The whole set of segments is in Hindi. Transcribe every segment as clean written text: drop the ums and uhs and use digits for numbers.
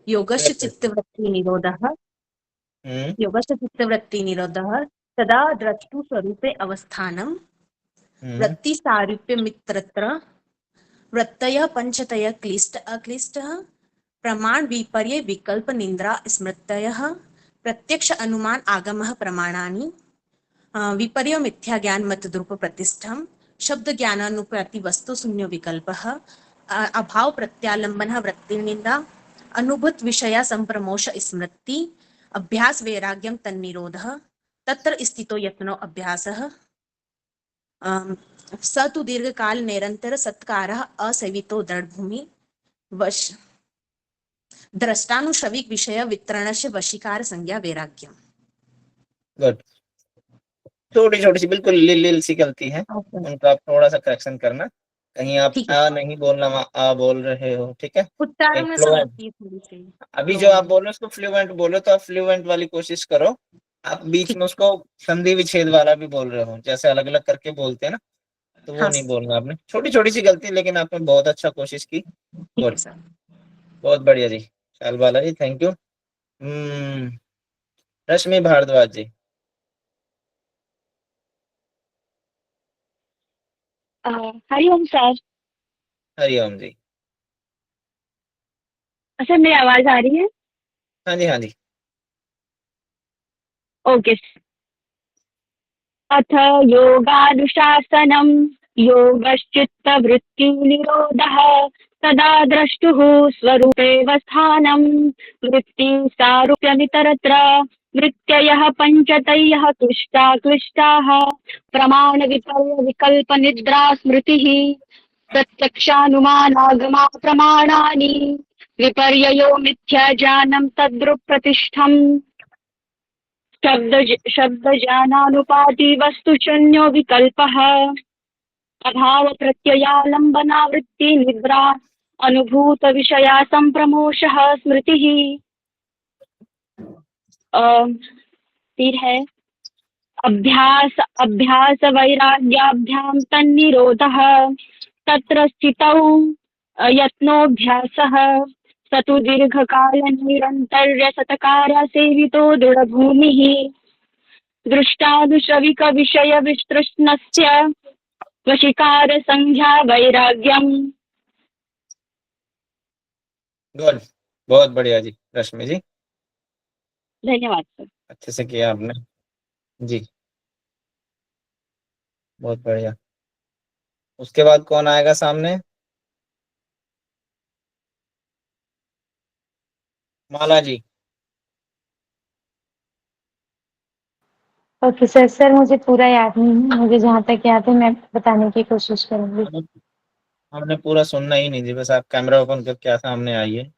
योगश्च चित्तवृत्तिनिरोधः योगश्च चित्तवृत्तिनिरोधः तदा द्रष्टुस्वरूपे अवस्थानं वृत्तिसारूप्यमित्यत्र वृत्तयः पञ्चतयः अक्लिष्टः प्रमाण विपर्य विकल्प निद्रा स्मृतयः प्रत्यक्ष अनुमान आगमः प्रमाणानि विपर्य मिथ्या ज्ञान मतद्रुप प्रतिष्ठम शब्द ज्ञानानुपाति वस्तु शून्य विकल्पः अभाव प्रत्यालंबन वृत्तिनिंदा अनुभूत विषया संप्रमोष स्मृति अभ्यास वैराग्यम तन्निरोधः तत्र स्थितो यत्नो अभ्यासः स तु दीर्घकाल निरंतर सत्कारः असेवितो दृढ़भूमि वश द्रष्टानुश्रविक विषय वितरणस्य वशीकार संज्ञा वैराग्यम। गुड। छोटी छोटी सी बिल्कुल लिल सी गलती है, उनको आप थोड़ा सा करेक्शन करना। कहीं आप आ नहीं बोलना, आ बोल रहे हो, ठीक है। उच्चारण में समझती है थोड़ी सी। अभी जो आप बोल रहे हो उसको फ्लुएंट बोलो, तो आप फ्लुएंट वाली कोशिश करो। आप बीच में उसको संधि विच्छेद वाला भी बोल रहे हो, जैसे अलग अलग करके बोलते हैं ना, तो वो नहीं बोलना आपने। छोटी छोटी सी गलती, लेकिन आपने बहुत अच्छा कोशिश की। गुड, बहुत बढ़िया जी। Shal Bala ji, thank you. रश्मि भारद्वाज जी। हरिओम सर। हरिओम जी। सर मेरी आवाज आ रही है? हाँ जी, हाँ जी। ओके। अथ योगानुशासनम योगश्चित्तवृत्तिनिरोधः तदा द्रष्टुः स्वरूपेऽवस्थानं वृत्ति सारूप्यमितरत्र वृत्तयः पञ्चतयः क्लिष्टाः प्रमाणविपर्य विकल्पनिद्रा स्मृतिः प्रत्यक्षानुमानागमा प्रमाणानि विपर्ययो मिथ्याज्ञानं तद्रुप्रतिष्ठम् शब्दज्ञानानुपाति वस्तुशून्यो विकल्पः अभाव प्रत्ययालंबनावृत्ति निद्रा अनुभूत विषया संप्रमोषः स्मृतिः। फिर है अभ्यास वैराग्याभ्याम तन्निरोधः तत्र स्थितौ यत्नोऽभ्यासः स तु दीर्घकाल निरन्तर्य सत्कार सेवितो दृढभूमिः दृष्टानुश्रविक विषय विस्तृष्णस्य वशीकार संज्ञा वैराग्यम। गुड, बहुत बढ़िया जी रश्मि जी, धन्यवाद सर। अच्छे से किया आपने जी, बहुत बढ़िया। उसके बाद कौन आएगा सामने? Mala ji. Okay sir. Sir मुझे पूरा याद नहीं है, मुझे जहाँ तक याद है मैं बताने की कोशिश करूंगी। हमने पूरा सुनना ही नहीं जी, बस आप कैमरा ओपन करके क्या सामने आइए।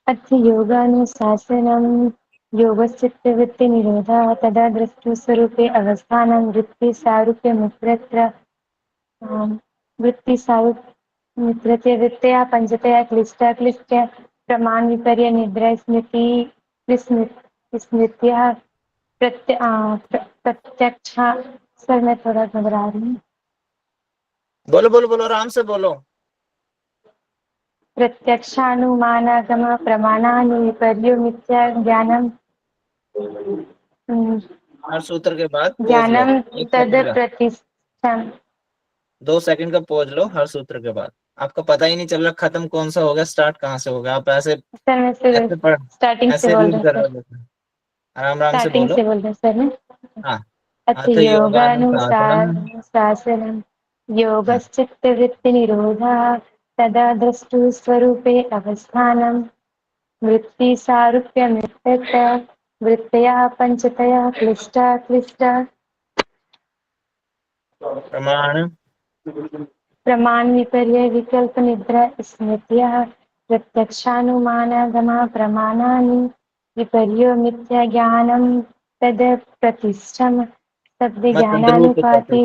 अथ योगानुशासनं योगश्चित्तवृत्तिनिरोधः तदा द्रष्टुस्वरूपे अवस्थानं वृत्तिसारूप्यमित्यत्र वृत्तिसारूप्यमित्यस्य वृत्तया पञ्चतया क्लिष्टाक्लिष्ट प्रमाण विपर्य निद्रा स्मृत्याः प्रत्यक्ष। सर मैं थोड़ा घबरा रही हूँ। बोलो बोलो बोलो, आराम से बोलो। प्रत्यक्षानुमानागम प्रमाणानि विपर्यो मिथ्या ज्ञानम हर सूत्र के बाद पोज लो, ज्ञानम एक तद सेकंड का, प्रतिष्ठम। 2 सेकंड का पोज लो हर सूत्र के बाद। आपको पता ही नहीं चल रहा खत्म कौन सा होगा, स्टार्ट कहाँ से होगा। आप ऐसे सर मैं ऐसे पढ़, स्टार्टिंग से ऐसे बोल रीड रहे कर सर। रहे हो। आराम आराम से स्टार्टिंग बोलो। से बोल रहे सर मैं। हाँ, अथ अथ योगानुशासनम। योगानुशासनं योगश्चित्तवृत्तिनिरोधः तदा द्रष्टुस्वरूपे अवस्थानं वृत्तिसारूप्यमित्यत्र वृत्तयः पञ्चतया क्लिष्टा प्रमाण विपर्य विकल्प निद्रा स्मृत्याः प्रत्यक्षानुमानागमा प्रमाणानि विपर्यो मिथ्या ज्ञानं तद प्रतिष्ठम् शब्द ज्ञानानुपाति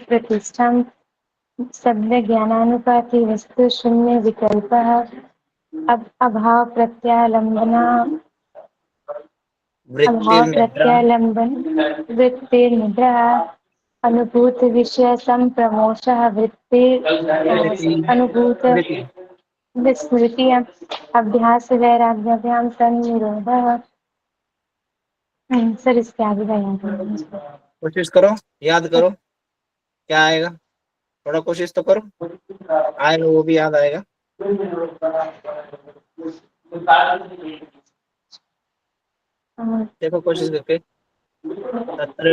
प्रतिष्ठम शब्द ज्ञानानुपाति वस्तु शून्य विकल्पः अभाव प्रत्यालंबना अभाव वृत्तिर्निद्रा प्रत्यालंबन वृत्तिर्निद्रा अनुभूत विषय संप्रमोषः वृत्ति स्मृति अनुभूत स्मृति विस्मृति अभ्यास वैराग्याभ्याम सन्निरोधः। सर इसके आगे का याद है मुझको। कोशिश करो, याद करो क्या आएगा, थोड़ा कोशिश तो करो, आएगा वो भी याद आएगा। देखो कोशिश करके। तत्र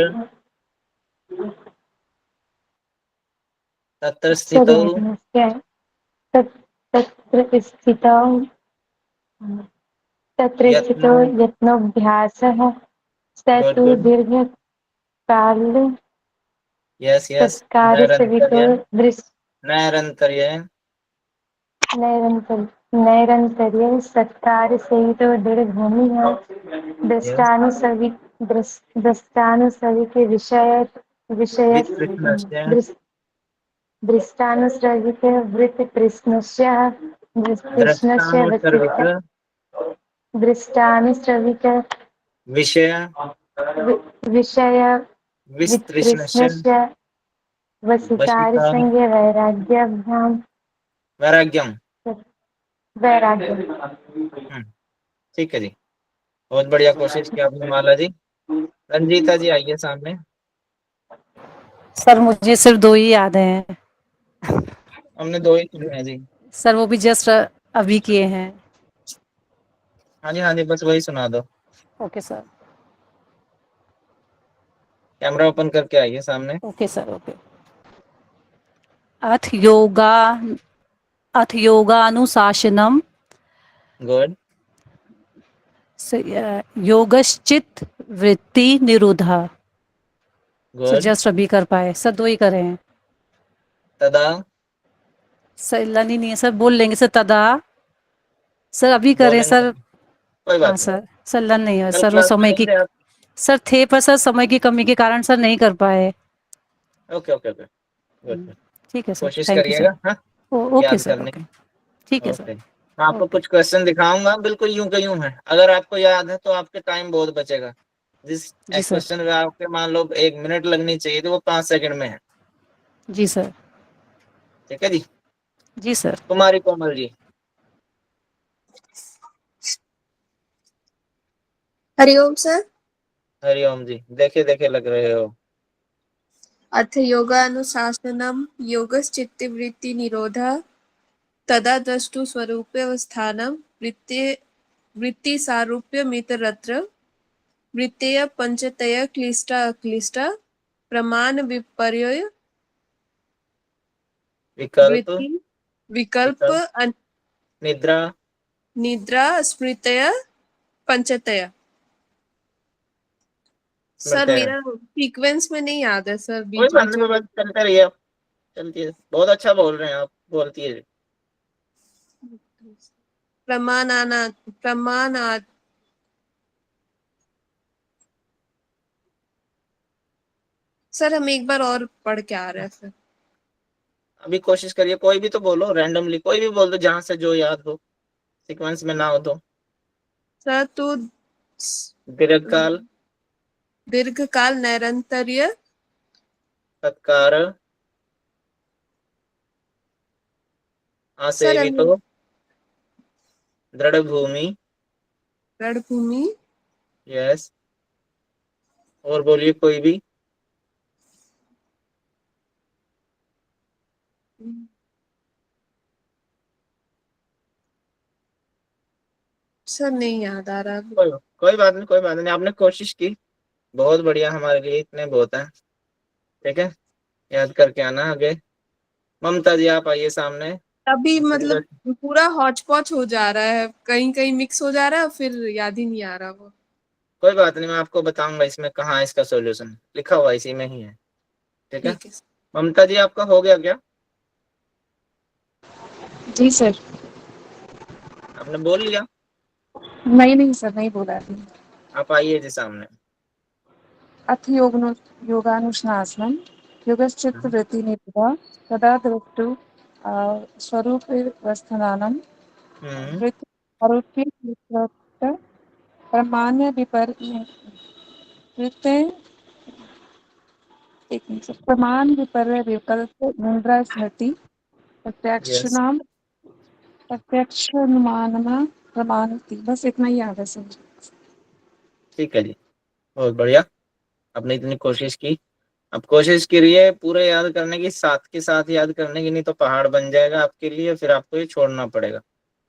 तत्र सर स्थितौ याद है, क्या है? तत्र स्थितौ तत्र स्थितो यत्नो यत्नोऽभ्यासः स गुड तु गुड दीर्घकाल यस यस तत्कार्यसवितो नैरन्तर्य नैरन्तर्य नैरन्तर नैरन्तर्य सत्कारसहितो दृढभूमिः यस दृष्टानुसवि दृष्टानुसविके विषय विकृष्णस्य दृष्टानुसविके वृत्तकृष्णस्य कृष्णस्य द्रष्टानुसर्विक दृष्टानुश्रविक विषय विषय विस्तृष्णस्य वितृष्णस्य वशिता वशिकारसंज्ञ वैराग्याभ्याम वैराग्यम। वैराग्य। ठीक है जी, बहुत बढ़िया कोशिश की आपने माला जी। रंजीता जी आइए सामने। सर मुझे सिर्फ 2 ही याद हैं। हमने 2 ही सुने हैं जी। सर वो भी जस्ट अभी किए हैं। हाँ जी बस वही सुना दो। Okay sir. कैमरा ओपन करके आइए सामने। Okay sir okay. अथ योगा अथ योगानुशासनम गुड योगश्चित वृत्ति निरोधा। Sir good. जस्ट अभी कर पाए सर, 2 ही करे हैं तदा सर। लनी नहीं है सर, बोल लेंगे सर। तदा सर अभी करें बोलेंगे सर। कोई हाँ बात नहीं। सर लन नहीं है कल सर, वो क्लास में समय की लेंगे आप। सर थे, पर सर समय की कमी के कारण सर नहीं कर पाए। Okay okay okay good. ठीक है सर, कोशिश थैंक यू सर। करिएगा हाँ ओके याद सर करने ओके। की। ठीक है सर। ओके मैं आपको ओके कुछ क्वेश्चन दिखाऊंगा, बिल्कुल यूं के यूं है। अगर आपको याद है तो आपके टाइम बहुत बचेगा। जिस जी सर। क्वेश्चन में आपके मान लो 1 मिनट लगनी चाहिए तो वो 5 सेकंड में है। जी सर। ठीक है जी। जी सर। कुमारी कोमल जी। हरिओम सर। हरिओम जी। देखे देखे लग रहे हो। अथ योगानुशासनम योगश्चित्तवृत्ति निरोधः तदा द्रष्टु स्वरूपावस्थानं वृत्ति सारूप्यमितरत्र वृत्तय पंचतय क्लिष्टा अक्लिष्टा प्रमाण विपर्यय विकल्प वृत्ति विकल्प विकल्प निद्रा निद्रा स्मृतय पंचतय। सर स्मृतया। मेरा सीक्वेंस में नहीं याद है सर, कोई बीच बात बीच नहीं, में। कोई बात चलते रहिए आप। चलती है, बहुत अच्छा बोल रहे हैं आप, बोलती है। प्रमाणाना प्रमाणा सर हम एक बार और पढ़ के आ रहे हैं सर। अभी कोशिश करिए, कोई भी तो बोलो, रैंडमली कोई भी बोल दो जहां से जो याद हो, सीक्वेंस में ना हो तो। सर तो दीर्घकाल दीर्घकाल नैरंतर्य सत्कार सर हमें आसेवितो दृढ़ भूमि। रणभूमि यस, और बोलिए कोई भी। सर नहीं याद आ रहा। कोई बात नहीं, कोई बात नहीं, आपने कोशिश की, बहुत बढ़िया, हमारे लिए इतने बहुत है। ठीक है, याद करके आना आगे। ममता जी आप आइए सामने। अभी आपके मतलब लिए पूरा हौच पौच हो जा रहा है, कहीं कहीं मिक्स हो जा रहा है, फिर याद ही नहीं आ रहा वो। कोई बात नहीं, मैं आपको बताऊंगा इसमें कहाँ है इसका सॉल्यूशन, लिखा हुआ इसी में ही है। ठीक है। ठीक है ममता जी आपका हो गया क्या? जी सर। आपने बोल लिया? नहीं सर, नहीं बोला अभी। आप आइए जी सामने। अथ योगानुशासनं योगश्चित्तवृत्ति निरोधः तदा द्रष्टु स्वरूपवस्थानं हम्म वृत्ति आरोप्य प्रमाण विपरीत एक मिनट सर। प्रमाण विपर्य विकल्प निद्रा स्मृति यस, प्रत्यक्ष अनुमान प्रमाणति, बस इतना ही याद है सर। ठीक है जी, बहुत बढ़िया। आपने इतनी कोशिश की। अब कोशिश करिए पूरे याद करने की, साथ के साथ याद करने की, नहीं तो पहाड़ बन जाएगा आपके लिए, फिर आपको ये छोड़ना पड़ेगा।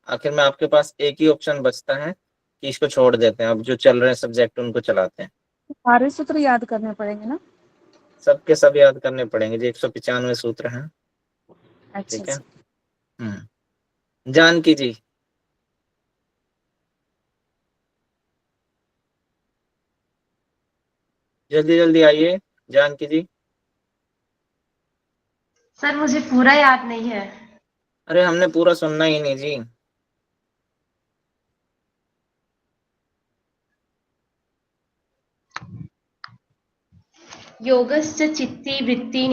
आखिर में आपके पास एक ही ऑप्शन बचता है कि इसको छोड़ देते हैं, अब जो चल रहे हैं सब्जेक्ट उनको चलाते हैं। सारे सूत्र याद करने पड़ेंगे ना? सबके सब याद करने पड़ेंगे जी, 195 सूत्र हैं। अच्छा ठीक है। अच्छा। जानकी जी, जल्दी जल्दी आइए। जानकी जी, सर मुझे पूरा याद नहीं है। अरे हमने पूरा सुनना ही नहीं जी। योगस्य चित्ती वृत्ति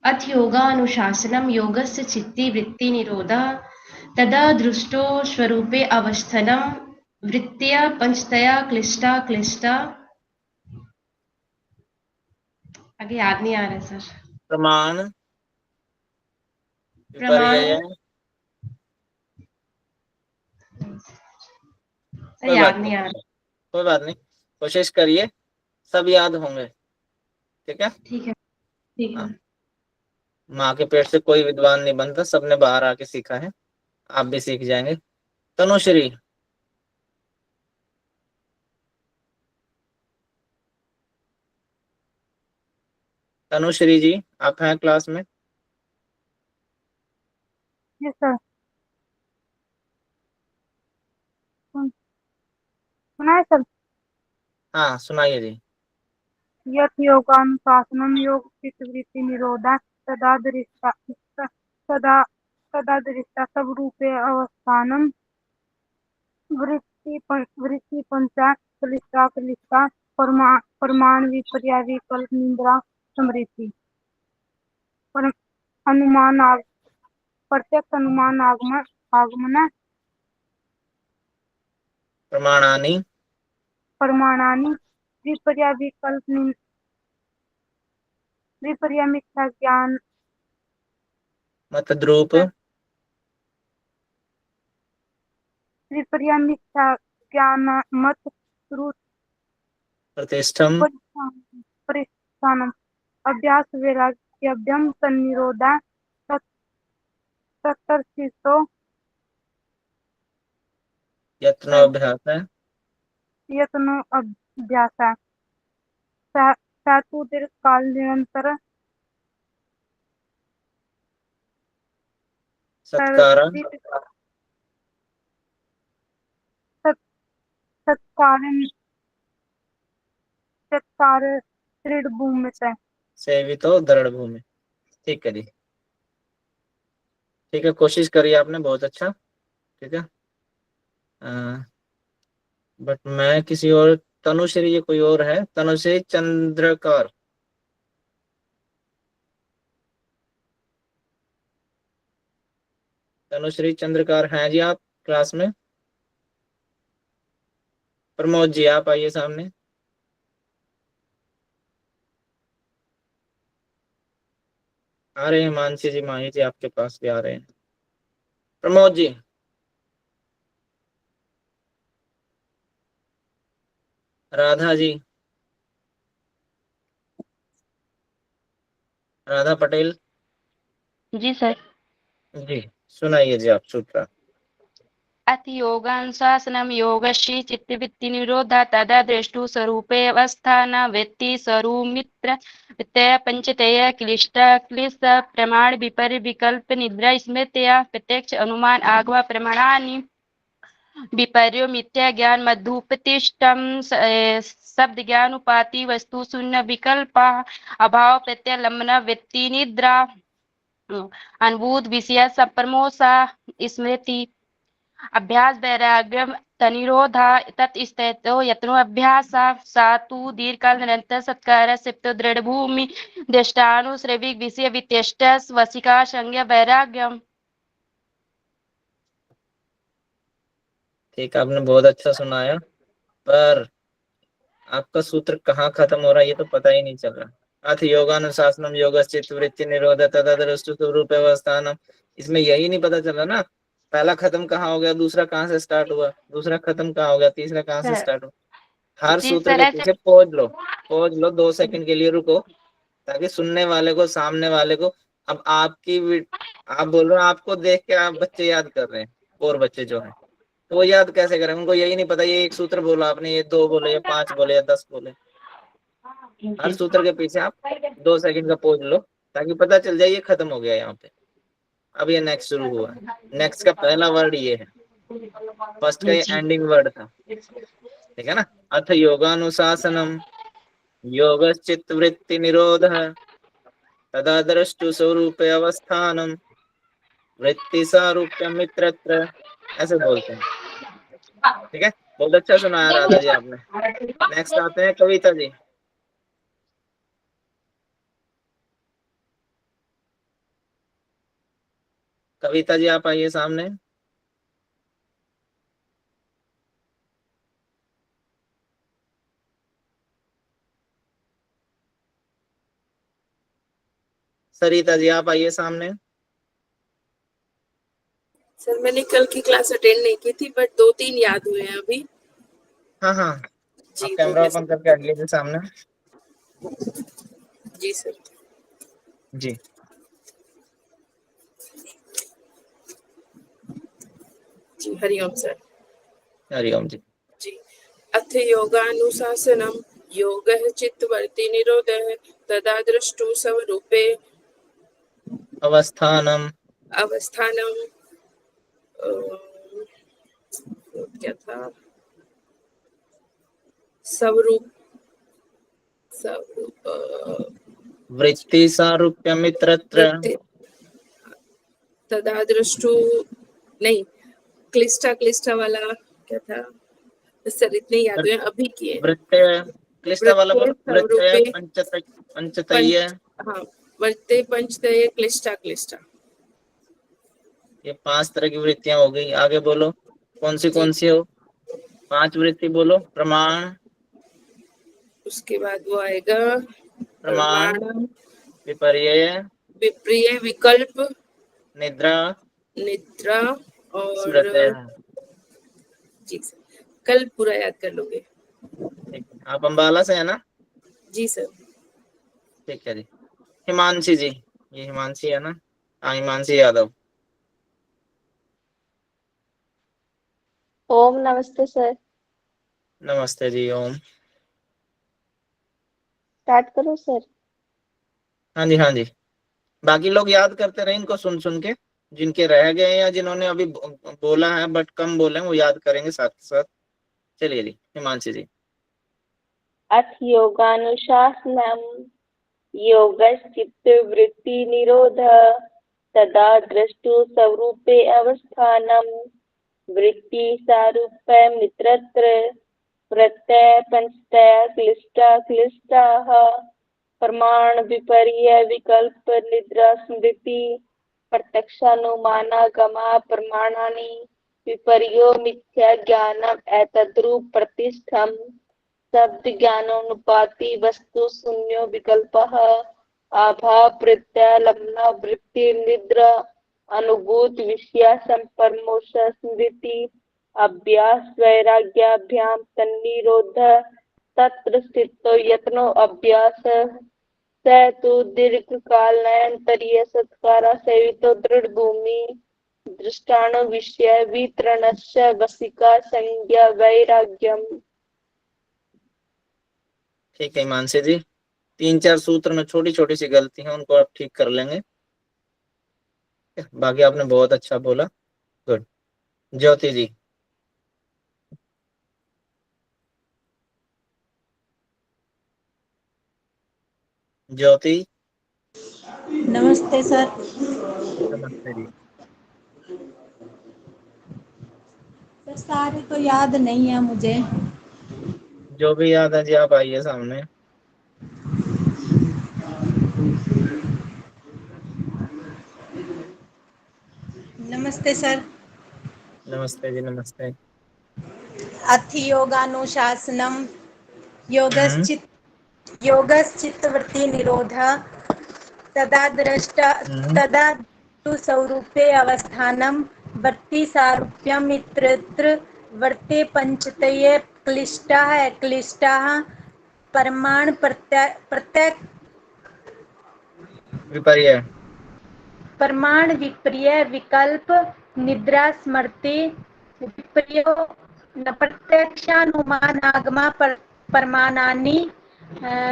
अथ योगानुशासनम योगस्य चित्ती वृत्ति निरोधः तदा दृष्टो स्वरूपे अवस्थानम वृत्तिया पंचतया क्लिष्टा क्लिष्टा। आगे याद नहीं आ रहा है सर। प्रमाण प्रमाण विपर्यय, सर कोई याद बात नहीं आ नहीं, रहा। कोई बात नहीं, कोशिश करिए, सब याद होंगे। ठीक है। ठीक है ठीक है। हाँ, माँ के पेट से कोई विद्वान नहीं बनता, सबने बाहर आके सीखा है, आप भी सीख जाएंगे। तनुश्री, तनुश्री जी, आप हैं क्लास में? Yes sir. सुना है सर। हाँ सुनाइए जी। यत् योगानुशासनम योग चित्तवृत्ति निरोधा तदा दृष्टा तदा तदा दृष्टा सब रूपे अवस्थानम वृत्ति पंचा क्लिष्टा क्लिष्टा प्रमाण विपर्या विकल्प निद्रा स्मृति पर अनुमान प्रत्यक्ष अनुमान आगमन प्रमाणानि प्रमाणानि विपर्या विकल्प विपर्या मिथ्या ज्ञान मतद्रूप विपर्या मिथ्या ज्ञान मत रूप प्रतिष्ठम परिस्थानम अभ्यास वैराग्यभ्यम तन्निरोधा तत्तर्षितो यत्नोऽभ्यास है, यत्नो अभ्यासा सातु दीर्घकाल निरंतर सत्कार सत्कार सत्कार दृढ़ भूमि से। सेवितो दृढ़ भूमि। ठीक है जी, ठीक है, कोशिश करी आपने, बहुत अच्छा। ठीक है। बट मैं किसी और, तनुश्री ये कोई और है, तनुश्री चंद्रकार, तनुश्री चंद्रकार हैं जी आप क्लास में? प्रमोद जी आप आइए सामने। आ रहे हैं मानसी जी, माही जी आपके पास भी आ रहे हैं। प्रमोद जी, राधा जी, राधा पटेल जी सर। जी, सुनाइए जी आप सूत्र। अथ योगानुशासनम योगश्ची चित्तवृत्ति निरोधा तदा दृष्टु स्वरूपे अवस्थान वृत्ति स्वरूमित्र वित्तय पंचतय क्लिष्ट प्रमाण विपर विकल्प निद्रा स्मृत्या प्रत्यक्ष अनुमान आगवा प्रमाणानि विपर्यो मिथ्या ज्ञान मधुपतिष्ठम शब्द ज्ञान उपाधि वस्तु शून्य विकल्प अभाव प्रत्यलंबन वृत्ति निद्रा अनुभूत विषय सप्रमोसा स्मृति अभ्यास वैराग्यम तनिरोधा तत्स्थितो यत्नो अभ्यास सातु दीर्घकाल निरंतर सत्कार सिप्तो दृढ़ भूमि दृष्टानुश्रविक विषय वित्यष्ट वसिका संज्ञा वैराग्यम। ठीक, आपने बहुत अच्छा सुनाया। पर आपका सूत्र कहाँ खत्म हो रहा है ये तो पता ही नहीं चल रहा। अथ योगानुशासनम योगश्चित्त वृत्ति निरोध तदा दृष्टु स्वरूप अवस्थानम, इसमें यही नहीं पता चल रहा ना, पहला खत्म कहाँ हो गया, दूसरा कहाँ से स्टार्ट हुआ, दूसरा खत्म कहाँ हो गया, तीसरा कहाँ से सर स्टार्ट हुआ। हर जी सूत्र सर के ऐसे पीछे पॉज लो 2 सेकंड के लिए रुको, ताकि सुनने वाले को, सामने वाले को, अब आप बोल रहे हो आपको देख के आप बच्चे याद कर रहे हैं, और बच्चे जो हैं तो वो याद कैसे करें, उनको यही नहीं पता ये एक सूत्र बोला आपने, ये 2 बोले, या 5 बोले, या 10 बोले। हर सूत्र के पीछे आप 2 सेकंड का पॉज लो, ताकि पता चल जाए ये खत्म हो गया यहाँ पे, अब ये नेक्स्ट शुरू हुआ है। नेक्स्ट का पहला वर्ड ये है, फर्स्ट का ये एंडिंग वर्ड था, ठीक है ना। अथ योगानुशासनम योगश्चित्त वृत्ति निरोध तदा दृष्टु स्वरूप अवस्थानम वृत्ति सारूप्य मित्रत्र, ऐसे बोलते हैं, ठीक है। बहुत अच्छा सुनाया राधा जी आपने। नेक्स्ट आते हैं कविता जी। कविता जी आप आइए सामने। सरिता जी आप आइए सामने। सर मैंने कल की क्लास अटेंड नहीं की थी, बट 2-3 याद हुए हैं अभी। हाँ हाँ, आप जी तो कैमरा मैं ओपन करके आ लीजिए सामने। जी सर। जी जी हरिओम सर। हरिओम जी। जी अथ योगानुशासनम योगः चित्तवृत्ति निरोधः तदा दृष्टु स्वरूपे अवस्थानम अवस्थानम क्या था, स्वरूप वृत्ति सारूप्य मित्रत्र वृत्ति तदा दृष्टु नहीं, क्लिष्टा क्लिष्टा वाला क्या था सर, इतने याद हुए अभी किए। वृत्ते क्लिष्टा वाला बोलो, वृत्ते स्वरूपे पंचतय, हाँ वृत्ते पंचतय क्लिष्टा क्लिष्टा, ये 5 तरह की वृत्तियां हो गई। आगे बोलो कौन सी हो, 5 वृत्ति बोलो। प्रमाण, उसके बाद वो आएगा प्रमाण, विपर्यय, विप्रिय, विकल्प, निद्रा, निद्रा और स्मृतय। जी सर कल पूरा याद कर लोगे। आप अम्बाला से है ना? जी सर। ठीक है जी। हिमांशी जी, ये हिमांशी है ना? हाँ हिमांशी यादव। ओम नमस्ते सर। नमस्ते जी। ओम। स्टार्ट करो सर। हाँ जी हाँ जी, बाकी लोग याद करते रहे इनको सुन सुन के, जिनके रह गए या जिन्होंने अभी बोला है बट कम बोले वो याद करेंगे साथ साथ। चलिए जी हिमांशी जी। अथ योगानुशासनम योगश्चित्तवृत्ति निरोध तदा दृष्टु स्वरूपे अवस्थानम वृत्ति सारूप्य मित्रत्र प्रत्यय पंचतय क्लिष्टा क्लिष्टाः प्रमाण विपर्य विकल्प निद्रा स्मृति प्रत्यक्षानुमानागमा प्रमाणानि विपर्यो मिथ्या ज्ञानम एतद्रूप प्रतिष्ठम शब्द ज्ञानोनुपाति वस्तु शून्यो विकल्पः आभा प्रत्यय लग्न वृत्ति निद्रा अनुभूत विषया संपरमोक्ष स्मृति अभ्यास वैराग्याभ्याम तन्निरोध तत्र स्थितो यत्नो अभ्यास स तु दीर्घ काल नयनतरीय सत्कारा सेवितो दृढ़ भूमि दृष्टाणु विषय वितरणस्य वसिका संज्ञा वैराग्यम। ठीक है हिमांशी जी, 3-4 सूत्र में छोटी छोटी सी गलती है, उनको आप ठीक कर लेंगे। बाकी आपने बहुत अच्छा बोला, गुड। ज्योति जी। ज्योति। नमस्ते सर। नमस्ते जी। सर सारे तो याद नहीं है मुझे। जो भी याद है जी आप आइए सामने। नमस्ते सर। नमस्ते जी। नमस्ते। अथियोगानुशासनम हम्म योगश्चित्तवृत्ति निरोधः हम्म तदा तु स्वरूपे अवस्थानं वृत्ति सारूप्यम् इत्यत्र वर्ते पंचतये क्लिष्टाः परमाण प्रत्यक विपर्य प्रमाण विपर्य विकल्प निद्रा स्मृति विपर्यो न प्रत्यक्षानुमान आगमा परमानानि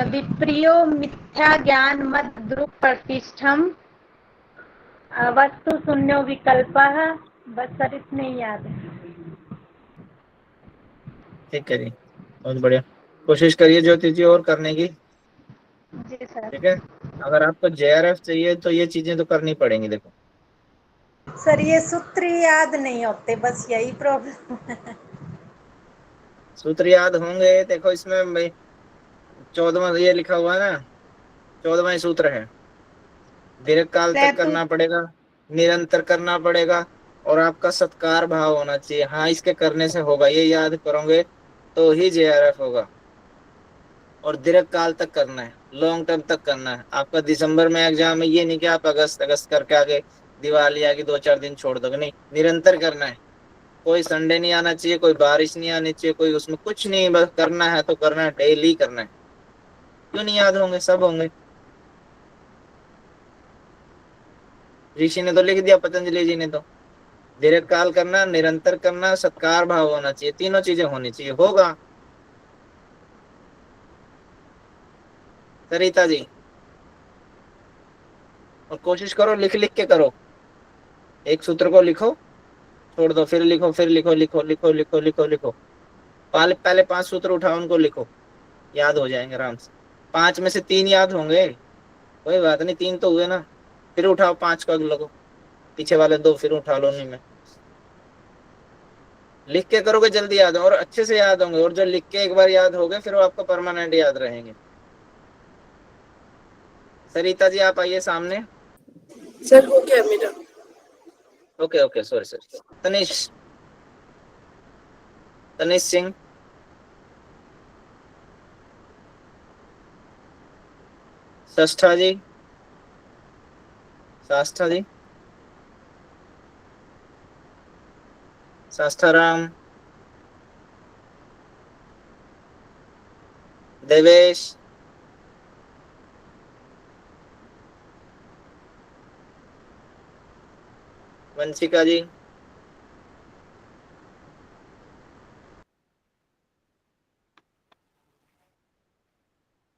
विपर्यो मिथ्या ज्ञान मत द्रुप प्रतिष्ठम वस्तु शून्यो विकल्पः। बस सर इतने ही याद है। ठीक है जी, बहुत बढ़िया। कोशिश करिए ज्योति जी और करने की, जी सर। ठीक है। अगर आपको JRF चाहिए तो ये चीजें तो करनी पड़ेंगी। देखो सर ये सूत्र ही याद नहीं होते, बस यही प्रॉब्लम है। सूत्र याद होंगे। देखो इसमें 14वां ये लिखा हुआ है ना, 14वां ही सूत्र है। दीर्घ काल तक करना पड़ेगा, निरंतर करना पड़ेगा, और आपका सत्कार भाव होना चाहिए। हाँ, इसके करने से होगा, ये याद करोगे तो ही JRF होगा। और दीर्घ काल तक करना है, लॉन्ग टर्म तक करना है। आपका दिसंबर में एग्जाम है, ये नहीं कि आप अगस्त अगस्त करके आगे दिवाली आगे 2-4 दिन छोड़ दोगे, नहीं, निरंतर करना है। कोई संडे नहीं आना चाहिए, कोई बारिश नहीं आनी चाहिए, कोई उसमें कुछ नहीं, बस करना है तो करना है, डेली करना है। क्यों नहीं याद होंगे? सब होंगे। ऋषि ने तो लिख दिया, पतंजलि जी ने तो। दीर्घ काल करना, निरंतर करना, सत्कार भाव होना चाहिए, तीनों चीजें होनी चाहिए, होगा। सरिता जी, और कोशिश करो लिख लिख के करो। एक सूत्र को लिखो, छोड़ दो, फिर लिखो, फिर लिखो, लिखो लिखो लिखो लिखो लिखो। पहले पहले 5 सूत्र उठाओ, उनको लिखो, याद हो जाएंगे आराम से। 5 में से 3 याद होंगे, कोई बात नहीं, 3 तो हुए ना। फिर उठाओ 5 को, अगले को, पीछे वाले 2 फिर उठा लो। उन्हीं में लिख के करोगे जल्दी याद, और अच्छे से याद होंगे। और जो लिख के एक बार याद हो गए, फिर वो आपको परमानेंट याद रहेंगे। सरिता जी, आप आइए सामने। सर हो गया मेरा। Okay okay, sorry sorry. Tanish, Tanish Singh. षष्ठा जी, शास्त्रा जी, शास्त्राराम, देवेश, वंशिका जी,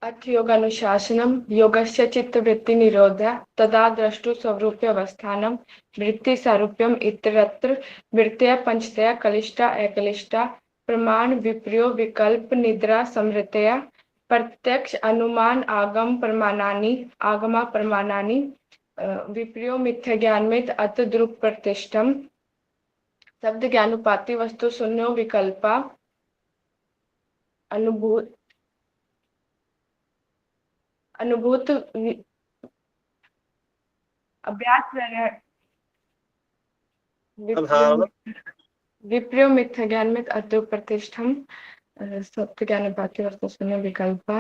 अर्थयोगानुशासनम योगस्य चित्तवृत्ति निरोधः तदा द्रष्टु स्वरूपे अवस्थानम वृत्ति सारूप्यम इत्यत्र वृत्तय पंचतया कलिष्ठा अकलिष्ठा प्रमाण विपर्यो विकल्प निद्रा समृतया प्रत्यक्ष अनुमान आगमा प्रमाणानि विपर्यो मिथ्या ज्ञानमित अत द्रुप प्रतिष्ठम शब्द ज्ञानुपाति वस्तु शून्यो विकल्पा अनुभूत अभ्यास अभाव, विपर्यो मिथ्या ज्ञान में अद्वैत प्रतिष्ठम सत्य ज्ञान पाति वस्तु शून्य विकल्प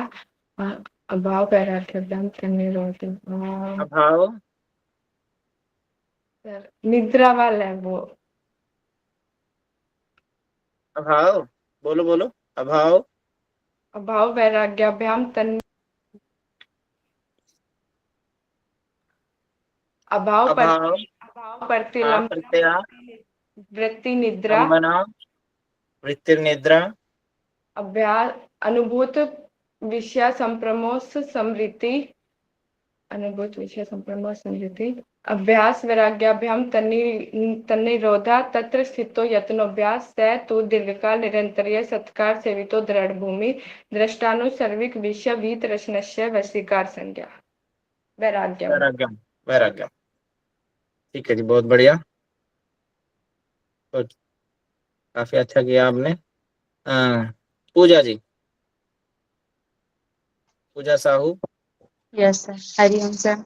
अभाव वैराग्यम निरोध। अभाव, निद्रा वाला है वो। अभाव, बोलो बोलो, अभाव, अभाव वैराग्याभ्याम तन अभाव अभाव, प्रतिलंब प्रत्यया, वृत्ति निद्रा लंबना, वृत्ति निद्रा, अभ्यास अनुभूत विषय संप्रमोस समृद्धि अनुभूत विषय संप्रमोस समृद्धि अभ्यास वैराग्याभ्याम तन्निरोधा तत्र स्थितो यत्नोभ्यास स तु दीर्घकाल निरंतरीय सत्कार सेवितो दृढ़ भूमि दृष्टानुसर्विक विषय वीत रचनस्य वशीकार संज्ञा वैराग्यम। वैराग्यम, वैराग्यम। ठीक है जी, बहुत बढ़िया, तो काफी अच्छा किया आपने। Puja ji, Puja Sahu. Yes sir. Hariom sir.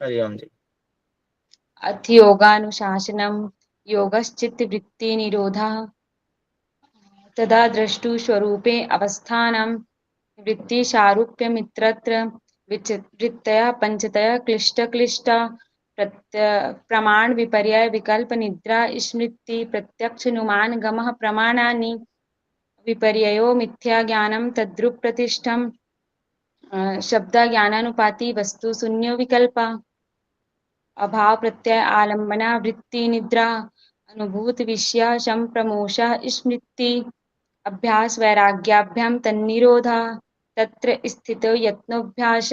Hariom ji. अथ योगानुशासनम योगश्चित्त वृत्ति निरोधः तदा द्रष्टु स्वरूपे अवस्थानं वृत्तिसारूप्यमित्रत्र वृत्तयः पञ्चतया क्लिष्टा प्रमाण विपर्यय विकल्प निद्रा स्मृति प्रत्यक्षनुमान गमः प्रमाणानि विपर्ययो मिथ्या ज्ञानं तद्रूप प्रतिष्ठम शब्द ज्ञानानुपाति वस्तु शून्यो विकल्प अभाव प्रत्यय आलंबना वृत्ति निद्रा अनुभूत विषय संप्रमोष स्मृति अभ्यास वैराग्याभ्याम तन्निरोधा तत्र स्थितो यत्नोभ्यास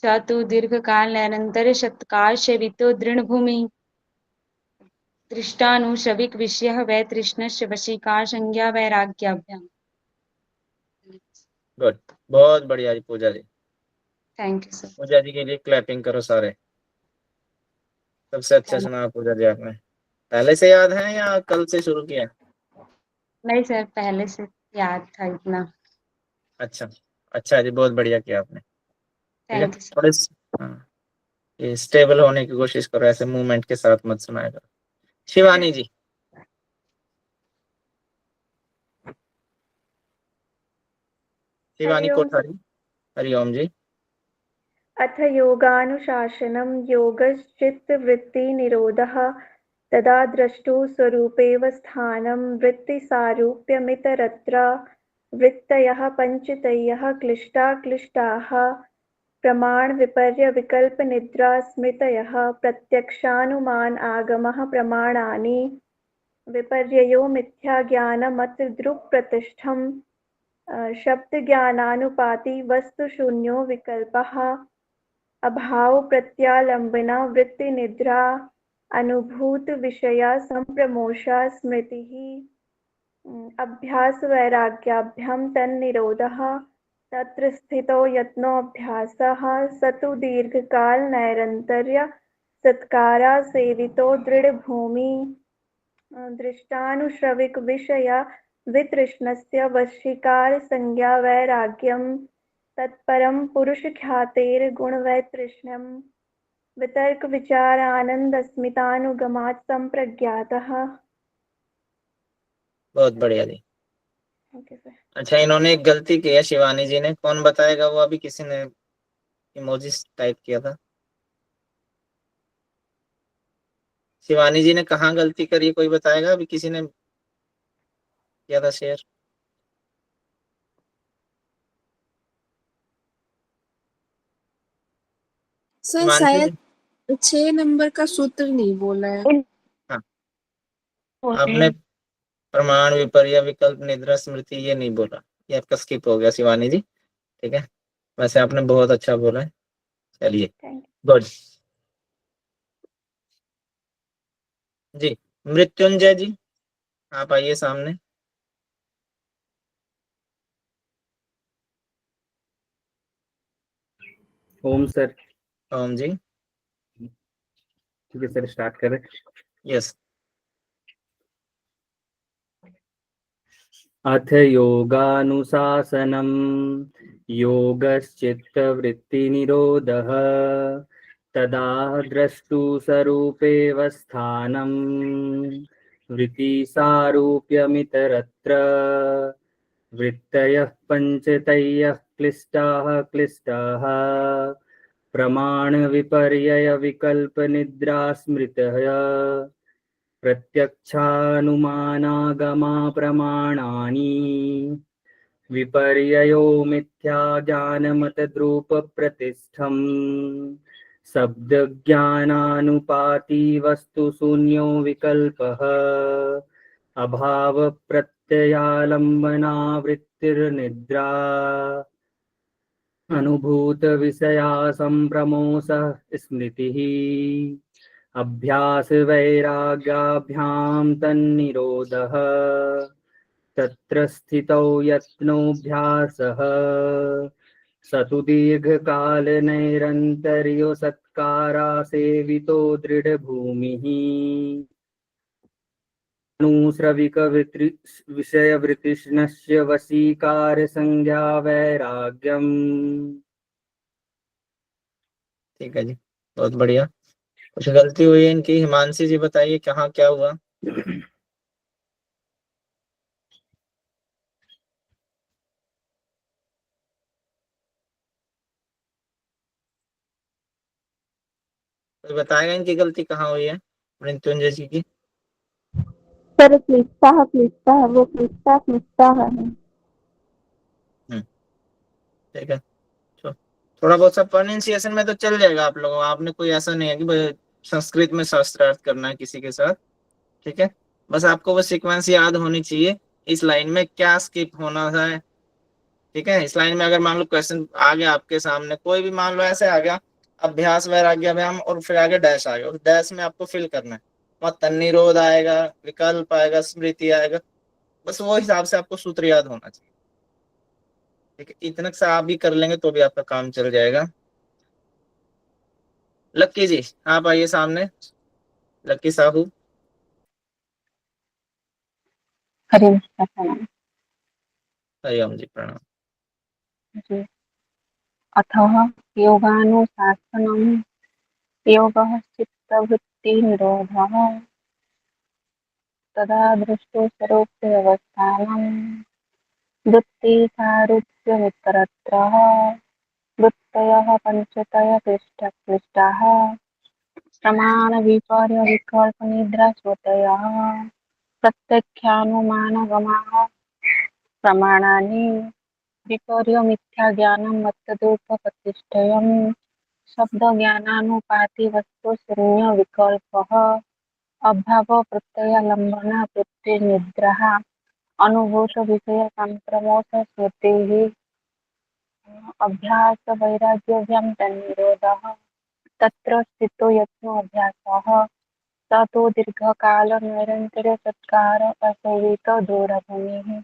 स तु दीर्घकाल निरंतर सत्कार सेवितो दृढ़भूमि दृष्टानुश्रविक विषय वै तृष्णस्य वशीकार संज्ञा वैराग्याभ्याम। गुड, बहुत बढ़िया जी Puja ji. Thank you sir. Puja ji के लिए क्लैपिंग करो सारे। सबसे अच्छा सुना पूजा जी आपने। पहले से याद है या कल से शुरू किया? नहीं सर, पहले से याद था इतना। अच्छा अच्छा जी, बहुत बढ़िया किया आपने। ठीक है, थैंक यू सर। थोड़े हाँ, ये स्टेबल होने की कोशिश करो, ऐसे मूवमेंट के साथ मत सुनाया करो। शिवानी जी। शिवानी कोठारी। हरिओम जी। अथ योगानुशासनं योगश्चित्तवृत्तिनिरोधः तदा द्रष्टुः स्वरूपेव स्थानं वृत्तिसारूप्यमितरत्र वृत्तयः पञ्चतयः क्लिष्टाः प्रमाणविपर्यविकल्पनिद्रा स्मृतयः प्रत्यक्षानुमान आगमः प्रमाणानि विपर्ययो मिथ्याज्ञानमतदृक्प्रतिष्ठम् शब्दज्ञानानुपाति वस्तुशून्यो विकल्पः अभाव प्रत्यालंबना वृत्ति निद्रा अनुभूत विषया संप्रमोषा स्मृतिः अभ्यास वैराग्याभ्याम तन्निरोधः तत्र स्थितो यत्नोऽभ्यासः स तु दीर्घकाल नैरन्तर्य सत्कारा सेवितो दृढ़भूमि दृष्टानुश्रविक विषया वितृष्णस्य वशीकार संज्ञा वैराग्यम तत्परम पुरुष ख्यातेर्गुणवैतृष्ण्यम वितर्क विचार आनंद अस्मितानुगमात् संप्रज्ञातः। बहुत बढ़िया जी। अच्छा, इन्होंने एक गलती की है शिवानी जी ने, कौन बताएगा वो? अभी किसी ने इमोजीज टाइप किया था। शिवानी जी ने कहाँ गलती करी, कोई बताएगा? अभी किसी ने किया था शेयर। सर शायद 6 नंबर का सूत्र नहीं बोला है। हाँ, आपने प्रमाण विपर्य विकल्प निद्रा स्मृति ये नहीं बोला, ये आपका स्किप हो गया शिवानी जी। ठीक है, वैसे आपने बहुत अच्छा बोला है। चलिए गुड जी। मृत्युंजय जी आप आइए सामने। ओम सर। ओम जी। ठीक है सर, स्टार्ट करें। यस। अथ योगानुशासनं योगश्चित्तवृत्तिनिरोधः तदा द्रष्टु स्वरूपेव स्थानं वृत्तिसारूप्यमितरत्र वृत्तयः पञ्चतयः क्लिष्टाः प्रमाणविपर्ययविकल्पनिद्रा स्मृतः प्रत्यक्षानुमानागमा प्रमाणानि विपर्ययो मिथ्याज्ञानमतद्रूपप्रतिष्ठम् शब्दज्ञानानुपाति वस्तुशून्यो विकल्पः अभावप्रत्ययालम्बना वृत्तिर्निद्रा अनुभूतविषया सम्प्रमोषः स्मृतिः अभ्यास वैराग्याभ्याम तन्निरोधः तत्र स्थितौ यत्नोऽभ्यासः स तु दीर्घकाल नैरन्तर्यो सत्कारा सेवितो दृढभूमिः अनुश्रविक विषयवृतृष्णस्य वशीकार संज्ञा वैराग्यम। ठीक है जी, बहुत बढ़िया। कुछ गलती हुई है इनकी, हिमांशी जी बताइए कहाँ क्या हुआ? कोई बताएगा इनकी गलती कहाँ हुई है मृत्युंजय जी की? सर क्लिष्टः वो क्लिष्टः है। ठीक है, तो थोड़ा बहुत सब प्रोनाउंसिएशन में तो चल जाएगा आप लोगों को। आपने कोई ऐसा नहीं है कि भाई संस्कृत में शास्त्रार्थ करना है किसी के साथ, ठीक है। बस आपको वो सीक्वेंस याद होनी चाहिए, इस लाइन में क्या स्किप होना है, ठीक है। इस लाइन में अगर मान लो क्वेश्चन आ गया आपके सामने, कोई भी मान लो ऐसे आ गया, अभ्यास वैराग्य व्यायाम और फिर आगे डैश आ गया, उस डैश में आपको फिल करना है। वहाँ तन्निरोध आएगा, विकल्प आएगा, स्मृति आएगा, बस वो हिसाब से आपको सूत्र याद होना चाहिए, ठीक है। इतना सा आप भी कर लेंगे तो भी आपका काम चल जाएगा। लक्की जी आप आइए सामने, लक्की साहू। हरे प्रणाम हरिओम जी, प्रणाम। जी। अथः योगानुशासनं योगः चित्तवृत्तिनिरोधः तदा दृष्टो स्वरूपव्यवस्थानं वृत्तिसारूप्यमितरत्रः वृत्तयः पञ्चतय क्लिष्टाः प्रमाणविपर्यविकल्पनिद्रास्मृतयः प्रत्यक्षानुमानगमाः प्रमाणानि विपर्यमिथ्याज्ञानं मत्तदुपपतिष्ठयम् शब्दज्ञानानुपाति वस्तु शून्य विकल्पः अभाव प्रत्ययलंबन वृत्तिनिद्राः अनुभूत विषय संप्रमोद स्मृतिः अभ्यास वैराग्यव्यं तन्निरोधः तत्र स्थितो यत्नो अभ्यासः स तो दीर्घकाल निरंतर सत्कार असंवित दूरभूमिः।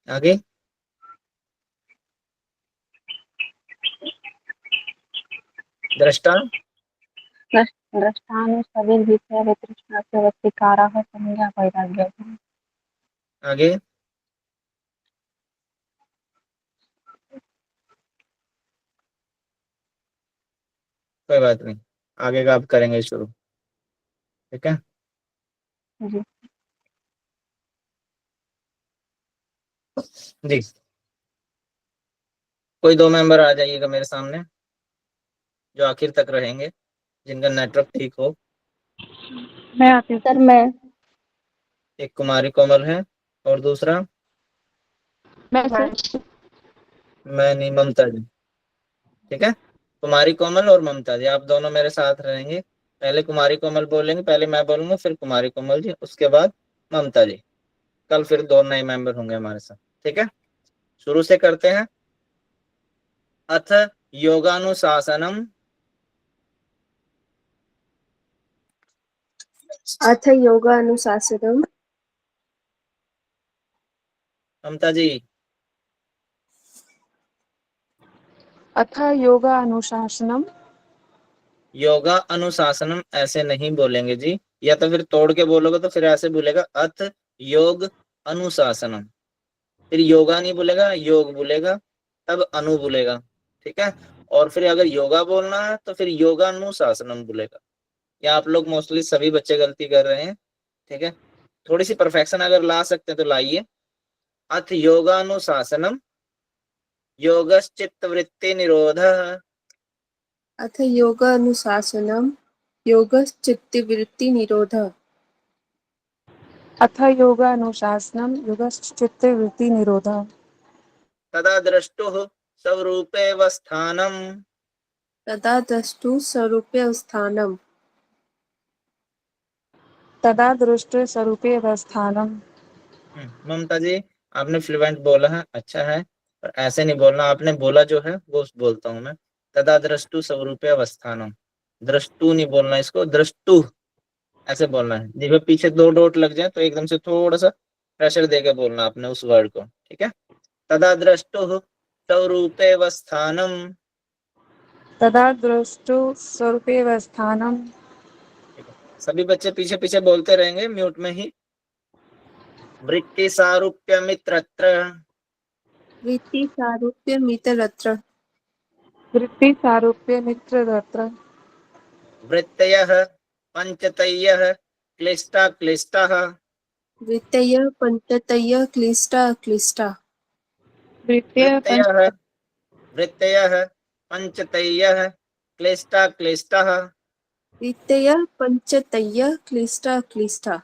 आगे दृष्टा द्रष्टानुसविर्विषय वितृष्णस्य वशीकाराः संज्ञा वैराग्यम्। आगे कोई बात नहीं, आगे का आप करेंगे शुरू, ठीक है। जी जी कोई दो मेंबर आ जाइएगा मेरे सामने जो आखिर तक रहेंगे, जिनका नेटवर्क ठीक हो। मैं आती हूँ सर मैं एक कुमारी कोमल है और दूसरा सर मैं नहीं, ममता जी, ठीक है। कुमारी कोमल और ममता जी आप दोनों मेरे साथ रहेंगे। पहले कुमारी कोमल बोलेंगे, पहले मैं बोलूंगा, फिर कुमारी कोमल जी, उसके बाद ममता जी। कल फिर दो नए मेंबर होंगे हमारे साथ, ठीक है। शुरू से करते हैं। अथ योगानुशासनम अथ योगानुशासनम् ममता जी। अथ योगानुशासनम योगा अनुशासनम ऐसे नहीं बोलेंगे जी, या तो फिर तोड़ के बोलोगे तो फिर ऐसे बोलेगा अथ योग अनुशासनम, फिर योगा नहीं बोलेगा, योग बोलेगा, तब अनु बोलेगा, ठीक है। और फिर अगर योगा बोलना है तो फिर योगानुशासनम बोलेगा। या आप लोग मोस्टली सभी बच्चे गलती कर रहे हैं, ठीक है। थोड़ी सी परफेक्शन अगर ला सकते हैं तो लाइए। अथ योगानुशासनम योगश्चित्त वृत्ति निरोध अथ योगानुशासनम् योगश्चित्तवृत्तिनिरोधः अथ योगानुशासनम योगश्चित्तवृत्तिनिरोधः तदा द्रष्टुः स्वरूपेवस्थानम तदा द्रष्टुः स्वरूपस्थानम् तदा दृष्टि स्वरूपे अवस्थानम। ममता जी आपने फ्लुएंट बोला है, अच्छा है, पर ऐसे नहीं बोलना, आपने बोला जो है वो बोलता हूँ मैं। तदा द्रष्टु स्वरूपे अवस्थानम, द्रष्टु नहीं बोलना, इसको द्रष्टु ऐसे बोलना है। जिसमें पीछे दो डॉट लग जाए तो एकदम से थोड़ा सा प्रेशर देके बोलना आपने उस वर्ड को, ठीक है। तदा द्रष्टु स्वरूपे अवस्थानम, तदा दृष्टु स्वरूपे अवस्थानम। ठीक है। सभी बच्चे पीछे पीछे बोलते रहेंगे म्यूट में ही। वृत्ति सारूप्य मित्रत्र वृत्तिसारूप्यमितरत्र वृत्ति सारूप्य मित्र दत्र वृत्तयः पंचतयः क्लिष्टा क्लिष्टाः वृत्तयः पञ्चतयः क्लिष्टा क्लिष्टा वृत्तीय पंच वृत्तयः वृत्तयः पंचतय्यः क्लिष्टा क्लिष्टः। द्वितीय पंचतय्य क्लिष्टा क्लिष्टा।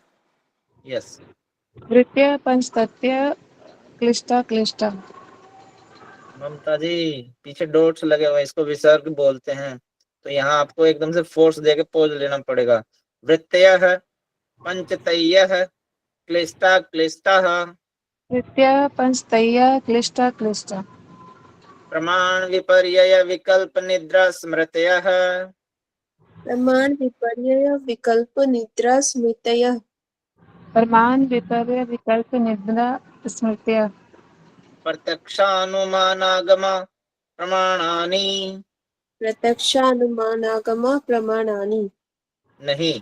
यस। तृतीय पंचतत्य क्लिष्टा क्लिष्टा। ममता जी पीछे डॉट्स लगे हुए हैं, इसको विसर्ग बोलते हैं, तो यहाँ आपको एकदम से फोर्स देके पोज लेना पड़ेगा। वृत्तयः पंचतय्यः क्लिष्टा क्लिष्टः। तृतीय पंचतय्य क्लिष्टा क्लिष्टा। प्रमाण विपर्यय विकल्प निद्रा स्मृतयः। प्रमाण विपर्यय विकल्प निद्रा स्मृतयः। प्रमाण विपर्य विकल्प निद्रा स्मृतयः। प्रत्यक्षानुमानागम प्रमाणानि। प्रत्यक्षानुमानागम प्रमाणानि। नहीं,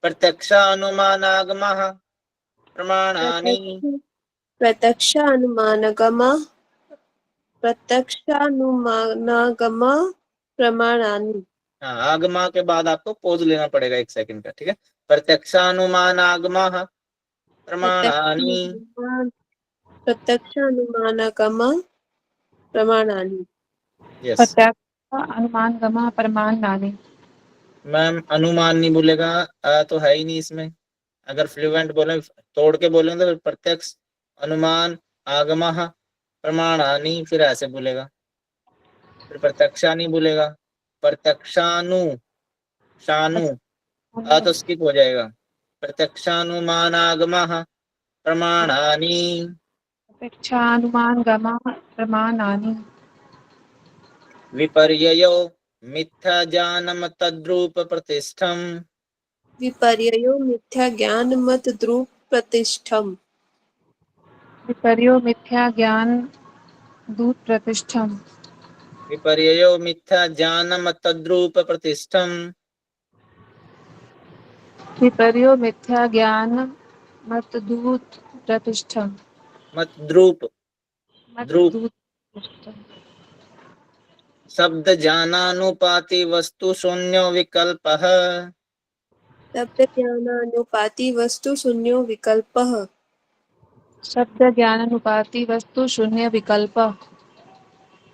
प्रत्यक्षानुमानागमः प्रमाणानि। प्रत्यक्षानुमानागम प्रत्यक्षानुमानागम प्रमाणानि। हाँ, आगमा के बाद आपको पोज लेना पड़ेगा 1 सेकंड का, ठीक है। प्रत्यक्षानुमानागमः प्रमाणानि। प्रत्यक्षानुमानागम प्रमाणानि। यस। प्रत्यक्ष अनुमान गमा प्रमाणानि। मैम अनुमान नहीं बोलेगा, तो है ही नहीं इसमें। अगर फ्लुएंट बोले, तोड़ के बोलेंगे तो प्रत्यक्ष अनुमान आगमः प्रमाणानि, फिर ऐसे बोलेगा। फिर प्रत्यक्षा नहीं बोलेगा, प्रत्यक्षानु शानु तो स्किप हो जाएगा। प्रत्यक्षानुमानागमः प्रमाणानि। प्रत्यक्षानुमान गमा प्रमाणानि। विपर्ययो मिथ्याज्ञानम तद्रूप प्रतिष्ठम। विपर्ययो मिथ्या ज्ञान मत ध्रुव प्रतिष्ठम। विपर्यो मिथ्या ज्ञान दूत प्रतिष्ठम। विपर्ययो मिथ्याज्ञानम तद्रूप प्रतिष्ठम। विपर्यो मिथ्या ज्ञान मत दूत प्रतिष्ठम। मत द्रूप मत द्रूप। दूत प्रतिष्ठम। शब्द ज्ञानानुपाति वस्तु शून्यो विकल्पः। शब्द ज्ञानानुपाति वस्तु शून्यो विकल्पः। शब्द ज्ञानानुपाति वस्तु शून्य विकल्प।